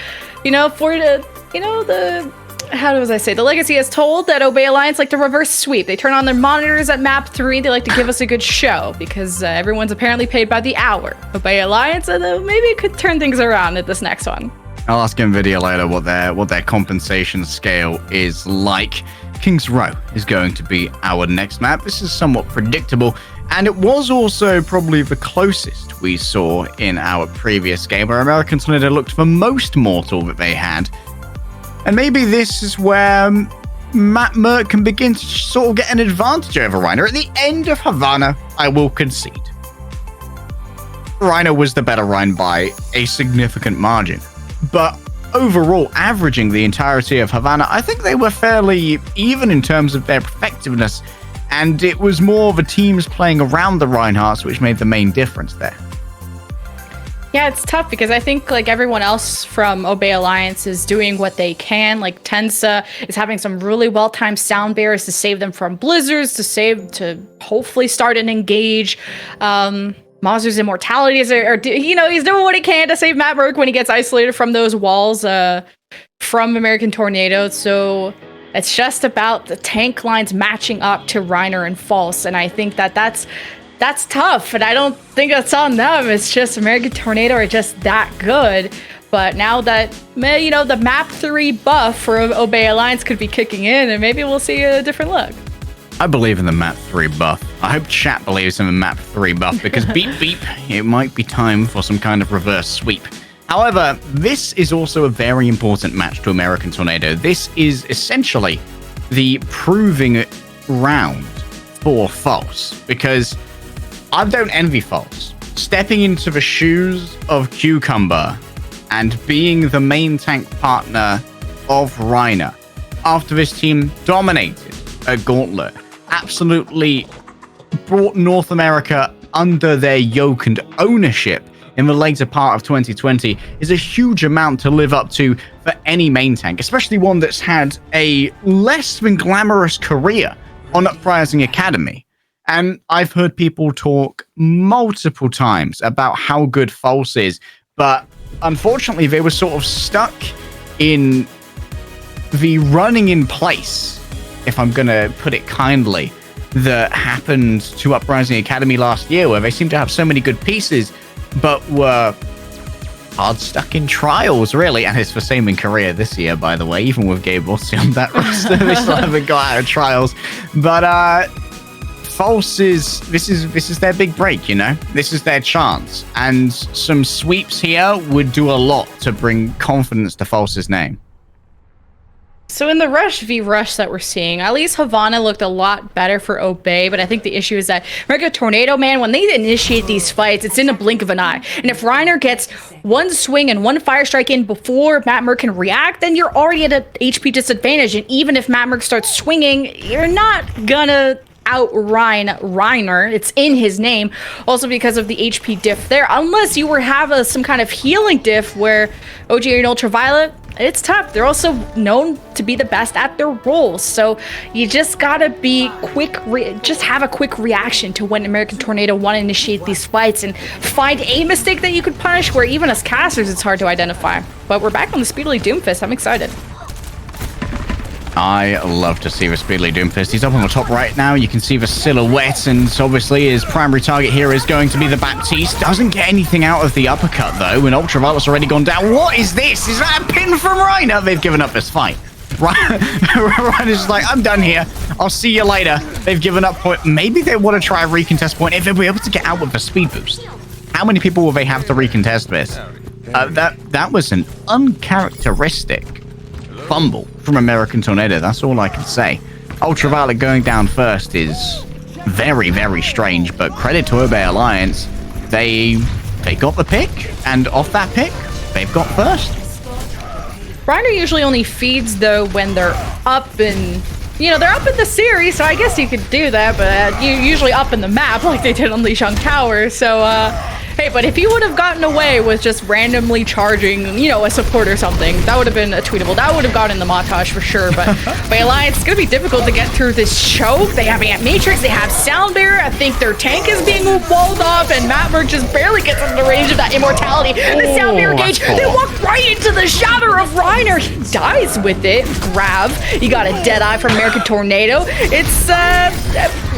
for the how do I say, the legacy has told that Obey Alliance like to reverse sweep. They turn on their monitors at map 3. They like to give us a good show because everyone's apparently paid by the hour. Obey Alliance, and maybe it could turn things around at this next one. I'll ask NVIDIA later what their compensation scale is like. Kings Row is going to be our next map. This is somewhat predictable And it was also probably the closest we saw in our previous game, where American Tornado looked the most mortal that they had. And maybe this is where Matt Merck can begin to sort of get an advantage over Reiner. At the end of Havana, I will concede. Reiner was the better Rhine by a significant margin. But overall, averaging the entirety of Havana, I think they were fairly even in terms of their effectiveness, and it was more the teams playing around the Reinhardts which made the main difference there. Yeah, it's tough because I think like everyone else from Obey Alliance is doing what they can. Like Tensa is having some really well-timed sound barriers to save them from blizzards, to hopefully start and engage. Mazur's immortality is, he's doing what he can to save Matt Merck when he gets isolated from those walls from American Tornado. So it's just about the tank lines matching up to Reiner and False, and I think that's tough, and I don't think that's on them. It's just American Tornado are just that good. But now that, the map 3 buff for Obey Alliance could be kicking in, and maybe we'll see a different look. I believe in the map 3 buff. I hope chat believes in the map 3 buff, because beep beep, it might be time for some kind of reverse sweep. However, this is also a very important match to American Tornado. This is essentially the proving round for False, because I don't envy False. Stepping into the shoes of Cucumber and being the main tank partner of Reiner after this team dominated a gauntlet, absolutely brought North America under their yoke and ownership in the later part of 2020 is a huge amount to live up to for any main tank, especially one that's had a less than glamorous career on Uprising Academy. And I've heard people talk multiple times about how good False is, but unfortunately they were sort of stuck in the running in place, if I'm going to put it kindly, that happened to Uprising Academy last year, where they seemed to have so many good pieces, but were hard stuck in trials, really. And it's the same in Korea this year, by the way, even with Gabe Bossy on that roster, they still haven't got out of trials. But False this is their big break, This is their chance. And some sweeps here would do a lot to bring confidence to False's name. So in the Rush v Rush that we're seeing, at least Havana looked a lot better for Obey, but I think the issue is that American Tornado, man, when they initiate these fights, it's in a blink of an eye. And if Reiner gets one swing and one fire strike in before Matt Merck can react, then you're already at an HP disadvantage. And even if Matt Merck starts swinging, you're not gonna outrun Reiner. It's in his name. Also because of the HP diff there, unless you have some kind of healing diff where OG and Ultraviolet, it's tough. They're also known to be the best at their roles. So you just gotta be quick, just have a quick reaction to when American Tornado want to initiate these fights and find a mistake that you could punish where even as casters it's hard to identify. But we're back on the Speedily Doomfist. I'm excited. I love to see the Speedily Doomfist. He's up on the top right now. You can see the silhouette, and obviously his primary target here is going to be the Baptiste. Doesn't get anything out of the uppercut, though, and Ultraviolet's already gone down. What is this? Is that a pin from Reiner? They've given up this fight. Reiner's just like, I'm done here. I'll see you later. They've given up point. Maybe they want to try a recontest point if they'll be able to get out with a speed boost. How many people will they have to recontest this? That was an uncharacteristic fumble from American Tornado. That's all I can say. Ultraviolet going down first is very, very strange, but credit to Obey Alliance. They got the pick, and off that pick, they've got first. Reiner usually only feeds, though, when they're up in, they're up in the series, so I guess you could do that, but you usually up in the map like they did on Lijiang Tower, so, hey, but if you would have gotten away with just randomly charging, a support or something, that would have been a tweetable. That would have gotten the montage for sure. But by Alliance, it's going to be difficult to get through this choke. They have Ant Matrix, they have Sound Barrier. I think their tank is being walled off, and Matt Merck just barely gets into the range of that immortality. The Sound Barrier gauge, they walk right into the shatter of Reiner. He dies with it. Grab. You got a dead eye from American Tornado. It's,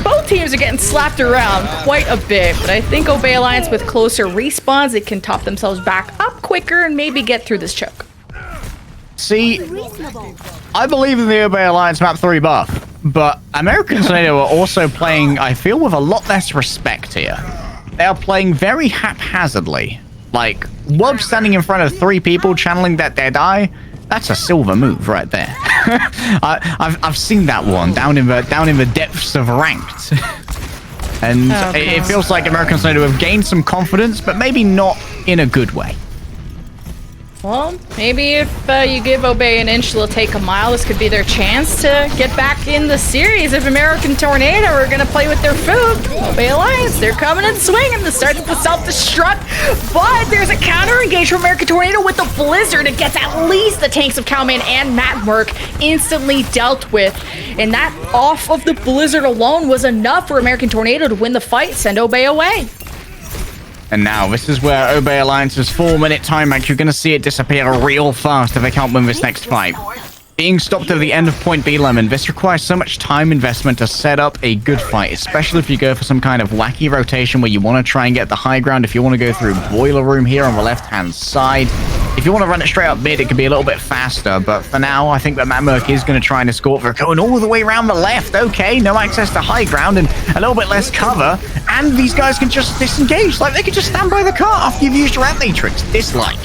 both teams are getting slapped around quite a bit, but I think Obey Alliance with closer respawns, they can top themselves back up quicker and maybe get through this choke. See, I believe in the Obey Alliance map 3 buff, but American Tornado are also playing, I feel, with a lot less respect here. They are playing very haphazardly. Like, Wob standing in front of 3 people channeling that dead eye, that's a silver move right there. I've seen that one down in the depths of ranked. And it feels like American Tornado have gained some confidence, but maybe not in a good way. Well, maybe if you give Obey an inch, they'll take a mile. This could be their chance to get back in the series. If American Tornado are going to play with their food, Obey Alliance, they're coming and swinging to start the self-destruct. But there's a counter-engage from American Tornado with the Blizzard. It gets at least the tanks of Cowman and Matt Merck instantly dealt with. And that off of the Blizzard alone was enough for American Tornado to win the fight, send Obey away. And now, this is where Obey Alliance's 4-minute time bank, you're going to see it disappear real fast if they can't win this next fight. Being stopped at the end of point B, Lemon, this requires so much time investment to set up a good fight, especially if you go for some kind of wacky rotation where you want to try and get the high ground, if you want to go through Boiler Room here on the left-hand side. If you want to run it straight up mid, it could be a little bit faster, but for now, I think that Matt Merck is going to try and escort for going all the way around the left. Okay, no access to high ground and a little bit less cover, and these guys can just disengage. Like, they can just stand by the car after you've used your Ant Matrix. Dislike.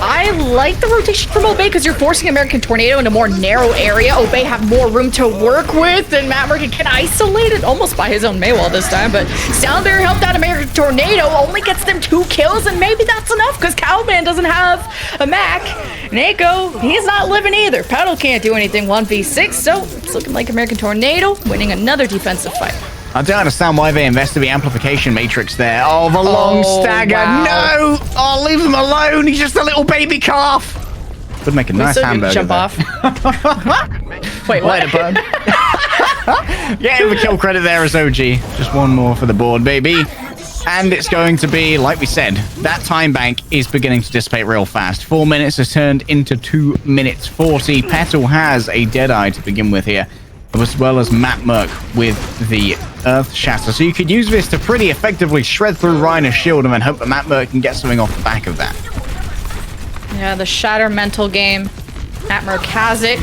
I like the rotation from Obey because you're forcing American Tornado in a more narrow area. Obey have more room to work with, and Matt Merck can isolate it almost by his own Maywall this time. But Soundbearer helped out American Tornado, only gets them 2 kills, and maybe that's enough because Cowman doesn't have a Mac. Nako, he's not living either. Paddle can't do anything 1v6, so it's looking like American Tornado winning another defensive fight. I don't understand why they invested the amplification matrix there. Oh, the long stagger. Wow. No! Oh, leave him alone. He's just a little baby calf. Would make a nice hamburger. Jump off. Wait, what? Later, bud. Getting the kill credit there as OG. Just one more for the board, baby. And it's going to be, like we said, that time bank is beginning to dissipate real fast. 4 minutes has turned into 2 minutes 40. Petal has a Deadeye to begin with here, as well as Matt Merck with the Earth Shatter. So you could use this to pretty effectively shred through Reiner's shield and then hope that Matt Merck can get something off the back of that. Yeah, the Shatter mental game. Matt Merck has it.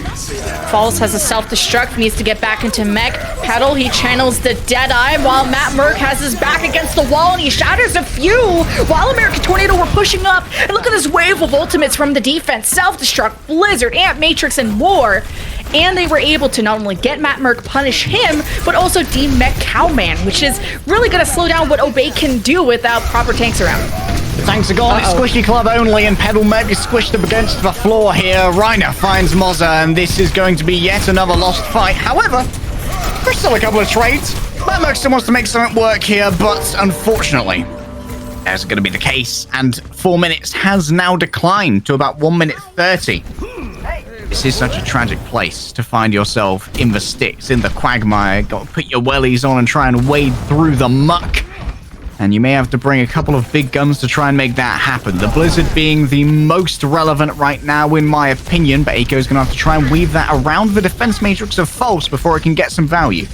Falls has a self-destruct, needs to get back into mech. Petal, he channels the Deadeye while Matt Merck has his back against the wall and he shatters a few while American Tornado were pushing up. And look at this wave of ultimates from the defense. Self-destruct, Blizzard, Ant Matrix, and more. And they were able to not only get Matt Merck, punish him, but also de-mech Cowman, which is really going to slow down what Obey can do without proper tanks around. The tanks are gone. It's Squishy Club only, and Petal maybe squished up against the floor here. Reiner finds Mozza, and this is going to be yet another lost fight. However, there's still a couple of trades. Matt Merck still wants to make something work here, but unfortunately, that's going to be the case. And 4 minutes has now declined to about 1 minute 30. This is such a tragic place to find yourself in the sticks, in the quagmire. Got to put your wellies on and try and wade through the muck. And you may have to bring a couple of big guns to try and make that happen. The Blizzard being the most relevant right now, in my opinion, but Aiko's going to have to try and weave that around the defense matrix of False before it can get some value.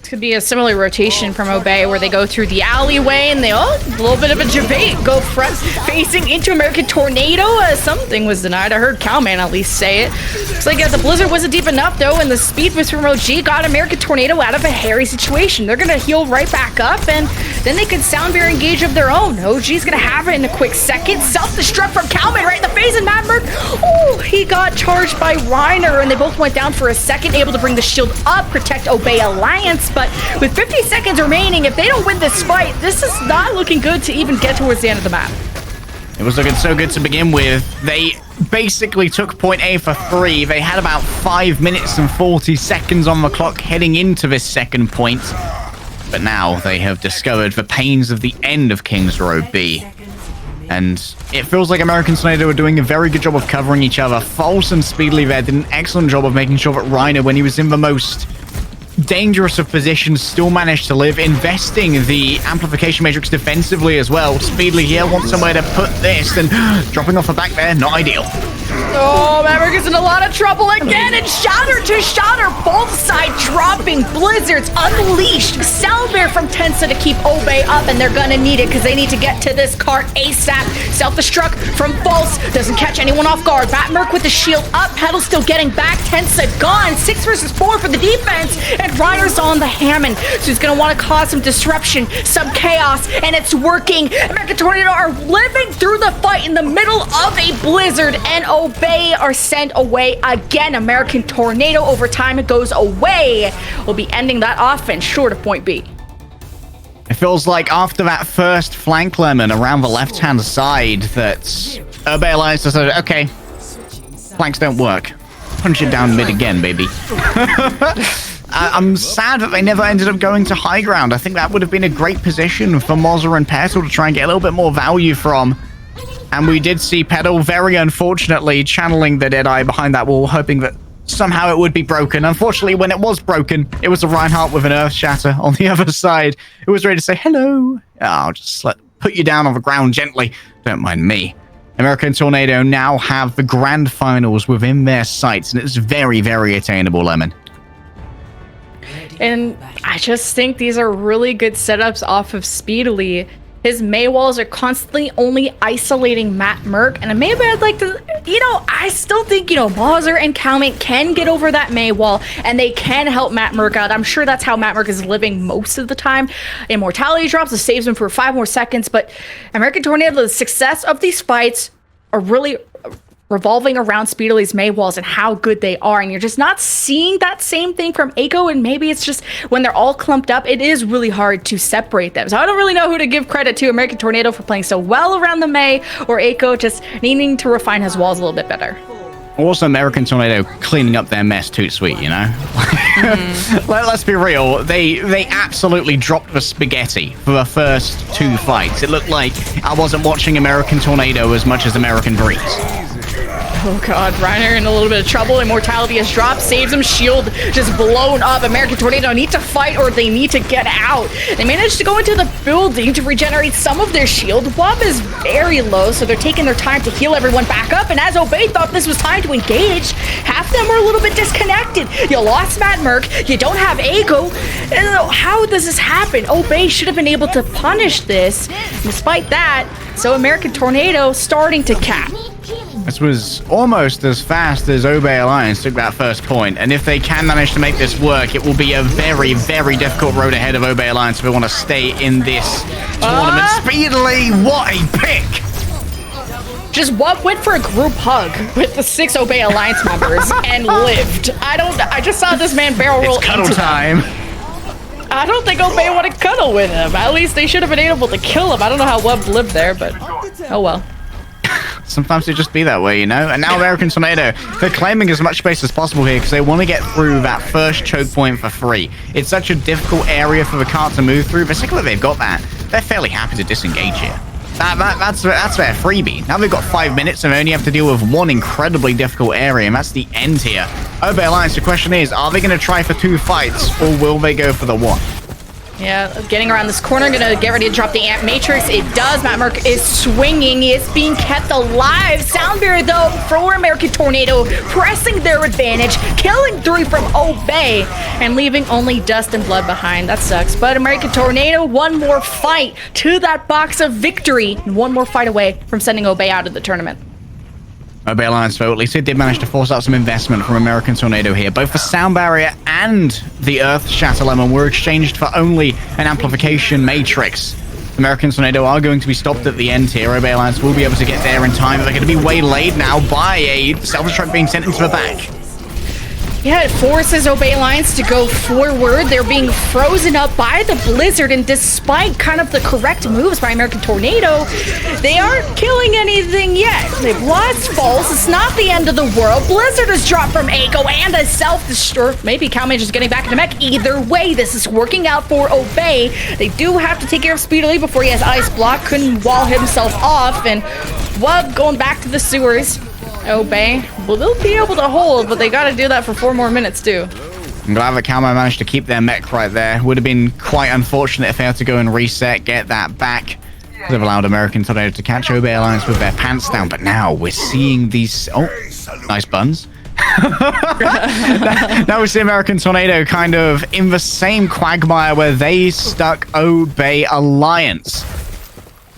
Could be a similar rotation from Obey where they go through the alleyway and they, a little bit of a debate, go front facing into American Tornado. Something was denied. I heard Cowman at least say it. Looks like the Blizzard wasn't deep enough though, and the speed boost from OG got American Tornado out of a hairy situation. They're gonna heal right back up, and then they could Soundbear engage of their own. OG's gonna have it in a quick second. Self-destruct from Cowman right in the face, and Matt Merck, he got charged by Reiner, and they both went down for a second, able to bring the shield up, protect Obey Alliance. But with 50 seconds remaining, if they don't win this fight, this is not looking good to even get towards the end of the map. It was looking so good to begin with. They basically took point A for 3. They had about 5 minutes and 40 seconds on the clock heading into this second point. But now they have discovered the pains of the end of Kings Row B. And it feels like American Tornado are doing a very good job of covering each other. False and Speedly there did an excellent job of making sure that Reiner, when he was in the most dangerous of positions, still managed to live, investing the amplification matrix defensively as well. Speedly here wants somewhere to put this, and dropping off the back there, not ideal. Oh, Maverick is in a lot of trouble again, and shatter to shatter, both sides dropping blizzards unleashed. Soundbear from Tensa to keep Obey up, and they're gonna need it because they need to get to this cart ASAP. Self-destruct from False doesn't catch anyone off guard. Batmerk with the shield up, Petal still getting back. Tensa gone. 6 versus 4 for the defense, and Reiner's on the Hammond, so he's gonna want to cause some disruption, some chaos, and it's working. American Tornado are living through the fight in the middle of a blizzard, and Obey are sent away again. American Tornado, over time it goes away. We'll be ending that offense short of point B. It feels like after that first flank lemon around the left-hand side that Obey Alliance decided, okay, flanks don't work. Punch it down mid again, baby. I'm sad that they never ended up going to high ground. I think that would have been a great position for Mozza and Petal to try and get a little bit more value from. And we did see Petal, very unfortunately, channeling the Deadeye behind that wall, hoping that somehow it would be broken. Unfortunately, when it was broken, it was a Reinhardt with an Earth Shatter on the other side. It was ready to say, hello. I'll just put you down on the ground gently. Don't mind me. American Tornado now have the grand finals within their sights, and it's very, very attainable, Lemon. And I just think these are really good setups off of Speedily. His Mei walls are constantly only isolating Matt Merc, and maybe I'd like to, I still think, Mozzer and Calmate can get over that Mei wall, and they can help Matt Merc out. I'm sure that's how Matt Merc is living most of the time. Immortality drops, it saves him for 5 more seconds, but American Tornado, the success of these fights are really revolving around Speedily's Mei walls and how good they are, and you're just not seeing that same thing from Eiko, and maybe it's just when they're all clumped up, it is really hard to separate them. So I don't really know who to give credit to, American Tornado for playing so well around the Mei, or Eiko just needing to refine his walls a little bit better. Also, American Tornado cleaning up their mess too sweet, Let's be real. They absolutely dropped the spaghetti for the first 2 fights. It looked like I wasn't watching American Tornado as much as American Breeze. Oh god, Reiner in a little bit of trouble. Immortality has dropped, saves him. Shield just blown up. American Tornado need to fight or they need to get out. They managed to go into the building to regenerate some of their shield. WUB is very low, so they're taking their time to heal everyone back up. And as Obey thought this was time to engage, half of them were a little bit disconnected. You lost Matt Merc, you don't have Eiko. How does this happen? Obey should have been able to punish this. Despite that, so American Tornado starting to cap. This was almost as fast as Obey Alliance took that first point, and if they can manage to make this work, it will be a very, very difficult road ahead of Obey Alliance if they want to stay in this tournament. Speedily, what a pick! Just went for a group hug with the 6 Obey Alliance members and lived. I just saw this man barrel roll it's cuddle into time. I don't think Obey want to cuddle with him. At least they should have been able to kill him. I don't know how WUB lived there, but oh well. Sometimes it just be that way, And now American Tornado, they're claiming as much space as possible here because they want to get through that first choke point for free. It's such a difficult area for the cart to move through, but particularly they've got that. They're fairly happy to disengage here. That's their freebie. Now they've got 5 minutes and they only have to deal with one incredibly difficult area, and that's the end here. Obey Alliance, the question is, are they going to try for 2 fights or will they go for the 1? Yeah, getting around this corner, gonna get ready to drop the Amp Matrix. It does. Matt Merc is swinging. It's being kept alive. Soundbear, though, for American Tornado, pressing their advantage, killing 3 from Obey, and leaving only dust and blood behind. That sucks. But American Tornado, one more fight to that box of victory, and one more fight away from sending Obey out of the tournament. Obey Alliance, though, at least it did manage to force out some investment from American Tornado here. Both the Sound Barrier and the Earth Shatter Lemon were exchanged for only an Amplification Matrix. American Tornado are going to be stopped at the end here. Obey Alliance will be able to get there in time, but they're going to be waylaid now by a self-destruct being sent into the back. Yeah, it forces Obey Alliance to go forward. They're being frozen up by the Blizzard, and despite kind of the correct moves by American Tornado, they aren't killing anything yet. They've lost False. It's not the end of the world. Blizzard has dropped from Eiko and a self-destruct. Maybe Calmage is getting back into mech. Either way, this is working out for Obey. They do have to take care of Speedily before he has Ice Block. Couldn't wall himself off, and WUB going back to the sewers. Obey. Well, they'll be able to hold, but they got to do that for 4 more minutes, too. I'm glad that Calmo managed to keep their mech right there. Would have been quite unfortunate if they had to go and reset, get that back. They've allowed American Tornado to catch Obey Alliance with their pants down, but now we're seeing these... Oh, Nice buns. Now we see American Tornado kind of in the same quagmire where they stuck Obey Alliance.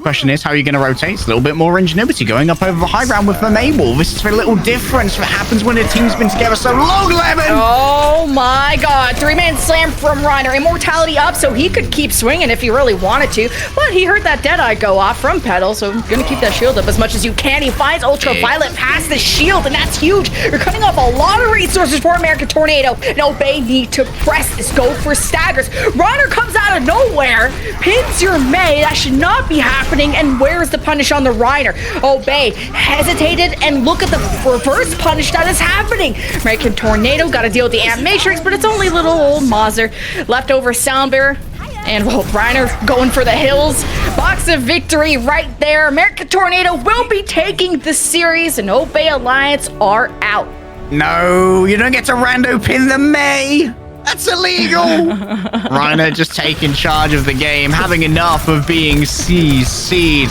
Question is, how are you going to rotate? It's a little bit more ingenuity going up over the high ground with the Mabel. This is a little difference that happens when a team's been together so long, Lemon! Oh my god. 3-man slam from Reiner. Immortality up so he could keep swinging if he really wanted to. But he heard that Deadeye go off from Petal, so gonna keep that shield up as much as you can. He finds Ultraviolet past the shield, and that's huge. You're cutting off a lot of resources for American Tornado. And Obey need to press this. Go for staggers. Reiner comes out of nowhere, pins your May. That should not be happening. And where's the punish on the Reiner? Obey hesitated, and look at the reverse punish that is happening. American Tornado got to deal with the Amp Matrix, but it's only little old Mauser. Leftover Soundbearer. And well, Reiner going for the hills. Box of victory right there. American Tornado will be taking the series, and Obey Alliance are out. No, you don't get to rando pin the May. That's illegal! Reiner just taking charge of the game, having enough of being CC'd.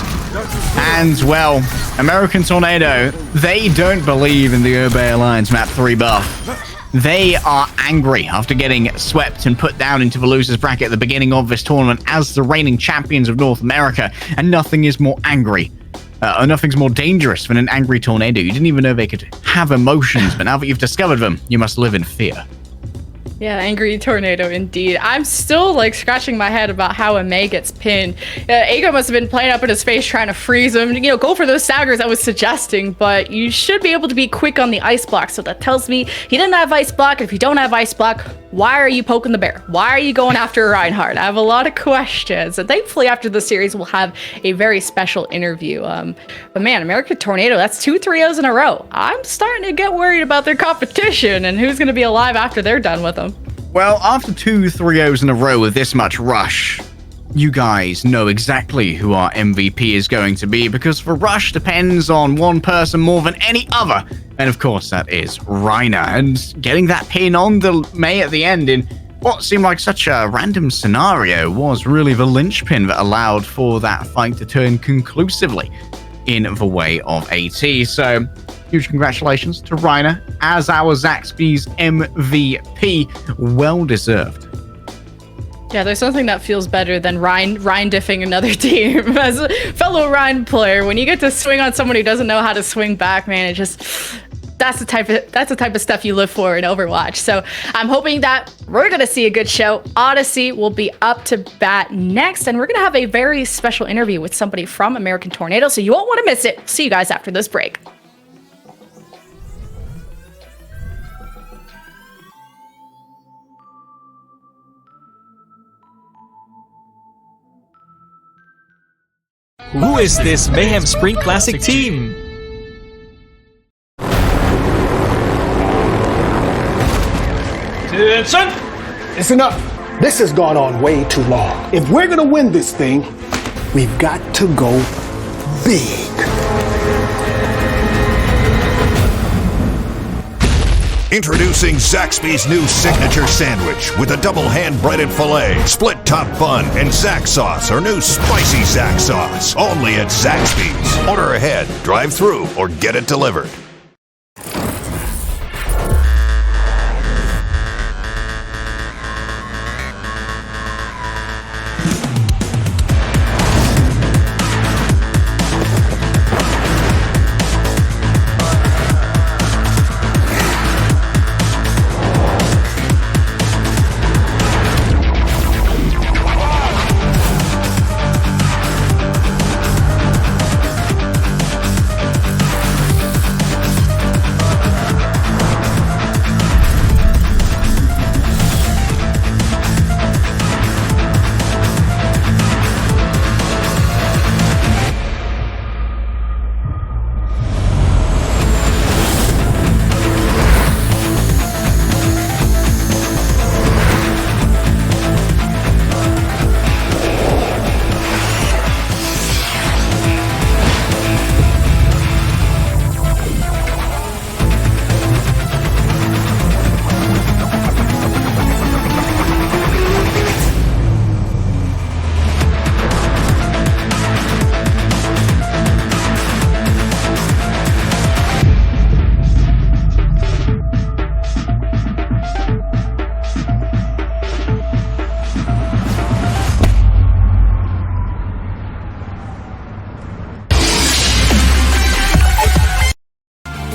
And, well, American Tornado, they don't believe in the Obey Alliance Map 3 buff. They are angry after getting swept and put down into the loser's bracket at the beginning of this tournament as the reigning champions of North America, and nothing is more angry. Nothing's more dangerous than an angry tornado. You didn't even know they could have emotions, but now that you've discovered them, you must live in fear. Yeah, angry tornado indeed. I'm still like scratching my head about how a May gets pinned. Aiko must have been playing up in his face trying to freeze him. You know, go for those staggers I was suggesting, but you should be able to be quick on the ice block. So that tells me he didn't have ice block. If you don't have ice block, why are you poking the bear? Why are you going after Reinhardt? I have a lot of questions. And thankfully after the series, we'll have a very special interview. But man, American Tornado, that's 2 3-0s in a row. I'm starting to get worried about their competition and who's going to be alive after they're done with them. Well, after 2 3-0s in a row with this much rush, you guys know exactly who our MVP is going to be, because the rush depends on one person more than any other. And of course, that is Reiner. And getting that pin on the May at the end in what seemed like such a random scenario was really the linchpin that allowed for that fight to turn conclusively in the way of AT. So, huge congratulations to Reiner as our Zaxby's MVP. Well deserved. Yeah, there's something that feels better than Ryan diffing another team. As a fellow Ryan player, when you get to swing on someone who doesn't know how to swing back, man, it just that's the type of stuff you live for in Overwatch. So I'm hoping that we're gonna see a good show. Odyssey will be up to bat next, and we're gonna have a very special interview with somebody from American Tornado, so you won't want to miss it. See you guys after this break. Who is this Mayhem Spring Classic team? Attention! It's enough. This has gone on way too long. If we're gonna win this thing, we've got to go big. Introducing Zaxby's new signature sandwich with a double hand-breaded filet, split top bun, and Zax sauce, or new spicy Zax sauce. Only at Zaxby's. Order ahead, drive through, or get it delivered.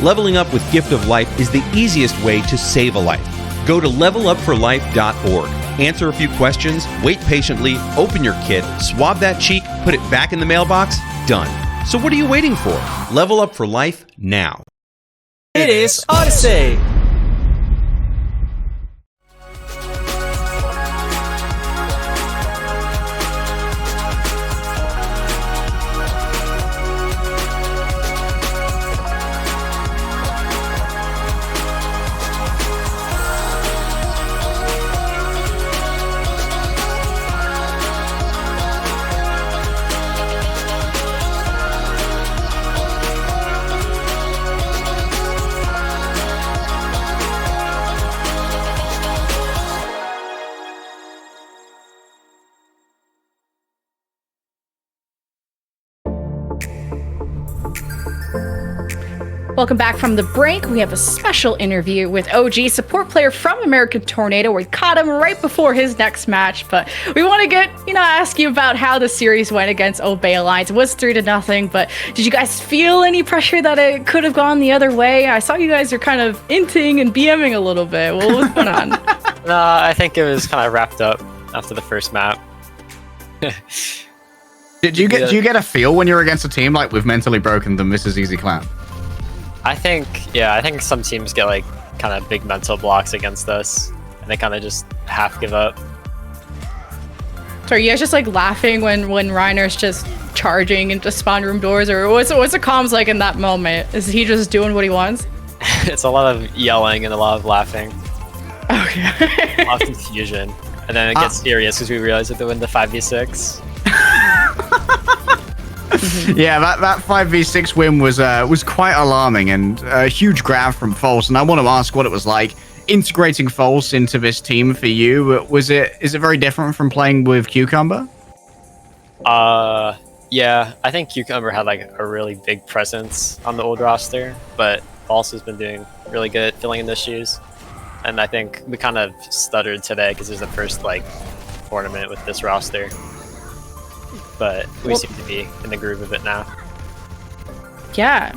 Leveling up with Gift of Life is the easiest way to save a life. Go to levelupforlife.org. Answer a few questions, wait patiently, open your kit, swab that cheek, put it back in the mailbox, done. So what are you waiting for? Level up for life now. It is Odyssey! Welcome back from the break. We have a special interview with OG, support player from American Tornado. We caught him right before his next match, but we want to ask you about how the series went against Obey Alliance. It was 3-0, but did you guys feel any pressure that it could have gone the other way? I saw you guys are kind of inting and BMing a little bit. What was going on? No, I think it was kind of wrapped up after the first map. Do you get a feel when you're against a team like we've mentally broken them? This is easy clan. I think some teams get like kind of big mental blocks against us, and they kind of just half give up. So are you guys just like laughing when Reiner's just charging into spawn room doors, or what's the comms like in that moment? Is he just doing what he wants? It's a lot of yelling and a lot of laughing. Okay. A lot of confusion, and then it gets serious because we realize that they win the 5v6. Yeah, that 5v6 win was quite alarming and a huge grab from False. And I want to ask what it was like integrating False into this team for you. Is it very different from playing with Cucumber? Yeah, I think Cucumber had like a really big presence on the old roster, but False has been doing really good at filling in those shoes. And I think we kind of stuttered today because it was the first like tournament with this roster. But we seem to be in the groove of it now. Yeah,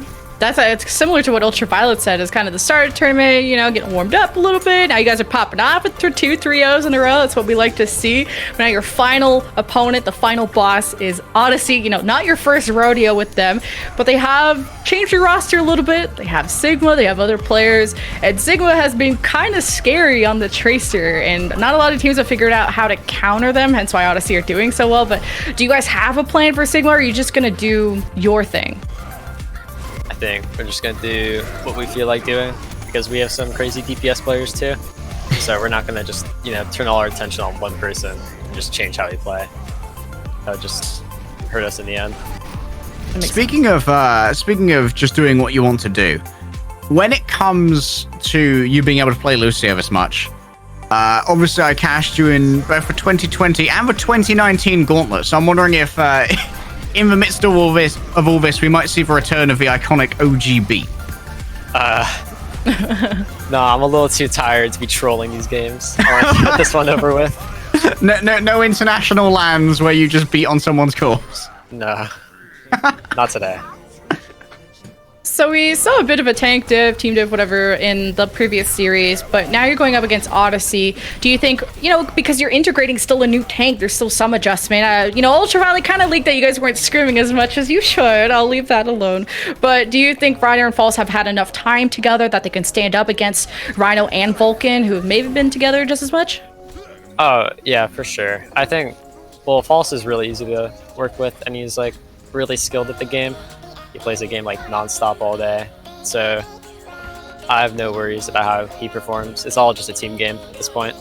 it's similar to what Ultraviolet said. It's kind of the start of the tournament, getting warmed up a little bit. Now you guys are popping off with 2-3-0s in a row. That's what we like to see. But now your final opponent, the final boss, is Odyssey. Not your first rodeo with them, but they have changed your roster a little bit. They have Sigma, they have other players, and Sigma has been kind of scary on the Tracer, and not a lot of teams have figured out how to counter them, hence why Odyssey are doing so well. But do you guys have a plan for Sigma, or are you just going to do your thing? I think we're just going to do what we feel like doing because we have some crazy DPS players too. So we're not going to just, turn all our attention on one person and just change how we play. That would just hurt us in the end. Speaking of just doing what you want to do, when it comes to you being able to play Lucio this much, obviously I cashed you in both for 2020 and for 2019 Gauntlet. So I'm wondering if in the midst of all this, we might see the return of the iconic OGB. No, I'm a little too tired to be trolling these games. I want to get this one over with. No international lands where you just beat on someone's course. No, not today. So we saw a bit of a tank div, team div, whatever, in the previous series, but now you're going up against Odyssey. Do you think, because you're integrating still a new tank, there's still some adjustment? Ultraviolet kind of leaked that you guys weren't screaming as much as you should. I'll leave that alone. But do you think Rhino and False have had enough time together that they can stand up against Rhino and Vulcan, who have maybe been together just as much? Oh, yeah, for sure. I think, False is really easy to work with, and he's, really skilled at the game. He plays the game non-stop all day, so I have no worries about how he performs. It's all just a team game at this point.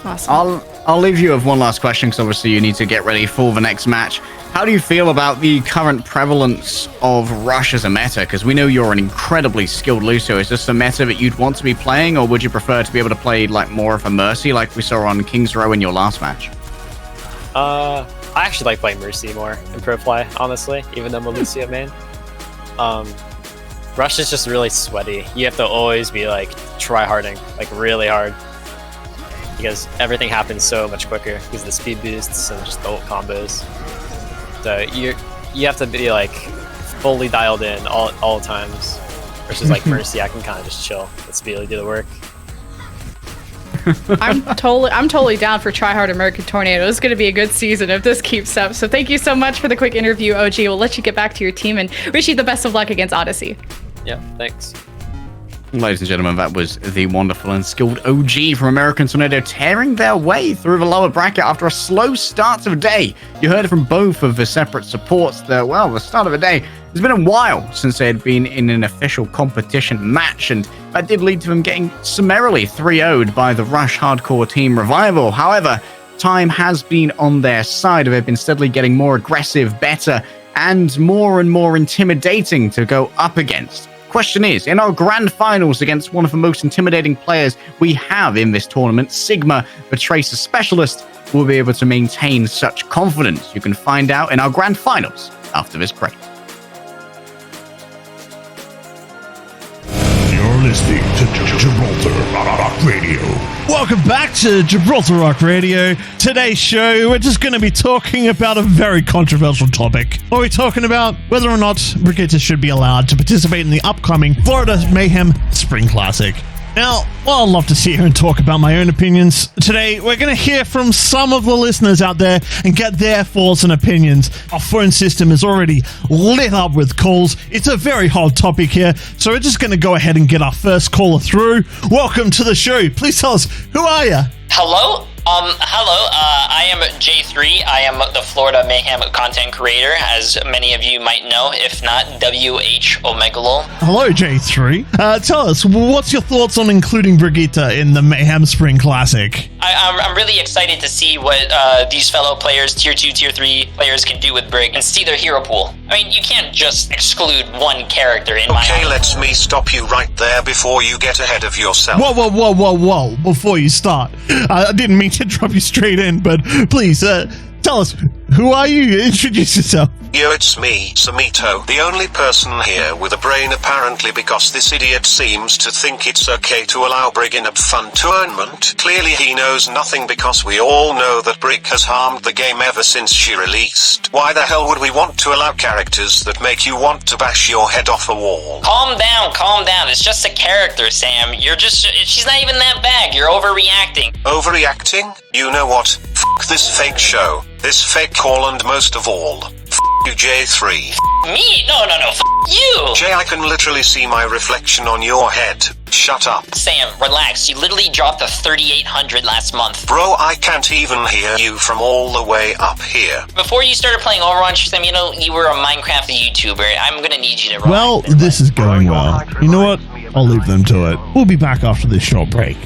Awesome. I'll leave you with one last question because obviously you need to get ready for the next match. How do you feel about the current prevalence of Rush as a meta? Because we know you're an incredibly skilled Lucio. Is this a meta that you'd want to be playing, or would you prefer to be able to play more of a Mercy like we saw on King's Row in your last match? I actually like playing Mercy more in pro play, honestly, even though I'm a Lucio main. Rush is just really sweaty. You have to always be try-harding, really hard. Because everything happens so much quicker because of the speed boosts and just the ult combos. So you have to be fully dialed in all times. Versus like Mercy, I can kind of just chill, let Speedily do the work. I'm totally down for Try Hard American Tornado. It's going to be a good season if this keeps up. So thank you so much for the quick interview, OG. We'll let you get back to your team and wish you the best of luck against Odyssey. Yeah, thanks. Ladies and gentlemen, that was the wonderful and skilled OG from American Tornado tearing their way through the lower bracket after a slow start of the day. You heard from both of the separate supports that, well, the start of the day, it's been a while since they had been in an official competition match, and that did lead to them getting summarily 3-0'd by the Rush Hardcore Team Revival. However, time has been on their side. They've been steadily getting more aggressive, better, and more intimidating to go up against. Question is, in our grand finals against one of the most intimidating players we have in this tournament, Sigma, the Tracer Specialist, will be able to maintain such confidence. You can find out in our grand finals after this break. You're listening to Gibraltar Rock Radio. Welcome back to Gibraltar Rock Radio. Today's show, we're just going to be talking about a very controversial topic. We're talking about whether or not Brigitte should be allowed to participate in the upcoming Florida Mayhem Spring Classic. Now, while I'd love to sit here and talk about my own opinions, today we're going to hear from some of the listeners out there and get their thoughts and opinions. Our phone system is already lit up with calls. It's a very hot topic here, so we're just going to go ahead and get our first caller through. Welcome to the show. Please tell us, who are you? Hello? I am J3. I am the Florida Mayhem content creator, as many of you might know, if not WH Omegalol. Hello, J3. Tell us, what's your thoughts on including Brigitte in the Mayhem Spring Classic? I'm really excited to see what these fellow players, Tier 2, Tier 3 players can do with Brig and see their hero pool. I mean, you can't just exclude one character in my... Okay, let me stop you right there before you get ahead of yourself. Whoa. Before you start. I didn't mean to drop you straight in, but please, tell us, who are you? Introduce yourself. Yo, it's me, Samito, the only person here with a brain apparently, because this idiot seems to think it's okay to allow Brig in a fun tournament. Clearly he knows nothing, because we all know that Brig has harmed the game ever since she released. Why the hell would we want to allow characters that make you want to bash your head off a wall? Calm down. It's just a character, Sam. She's not even that bad. You're overreacting. Overreacting? You know what? F*** this fake show. This fake call, and most of all, f*** you, J3. Me? No. F*** you. Jay, I can literally see my reflection on your head. Shut up. Sam, relax. You literally dropped a 3,800 last month. Bro, I can't even hear you from all the way up here. Before you started playing Overwatch, Sam, you were a Minecraft YouTuber. I'm gonna need you to run. Well, this is going well. You know what? I'll leave them to it. We'll be back after this short break.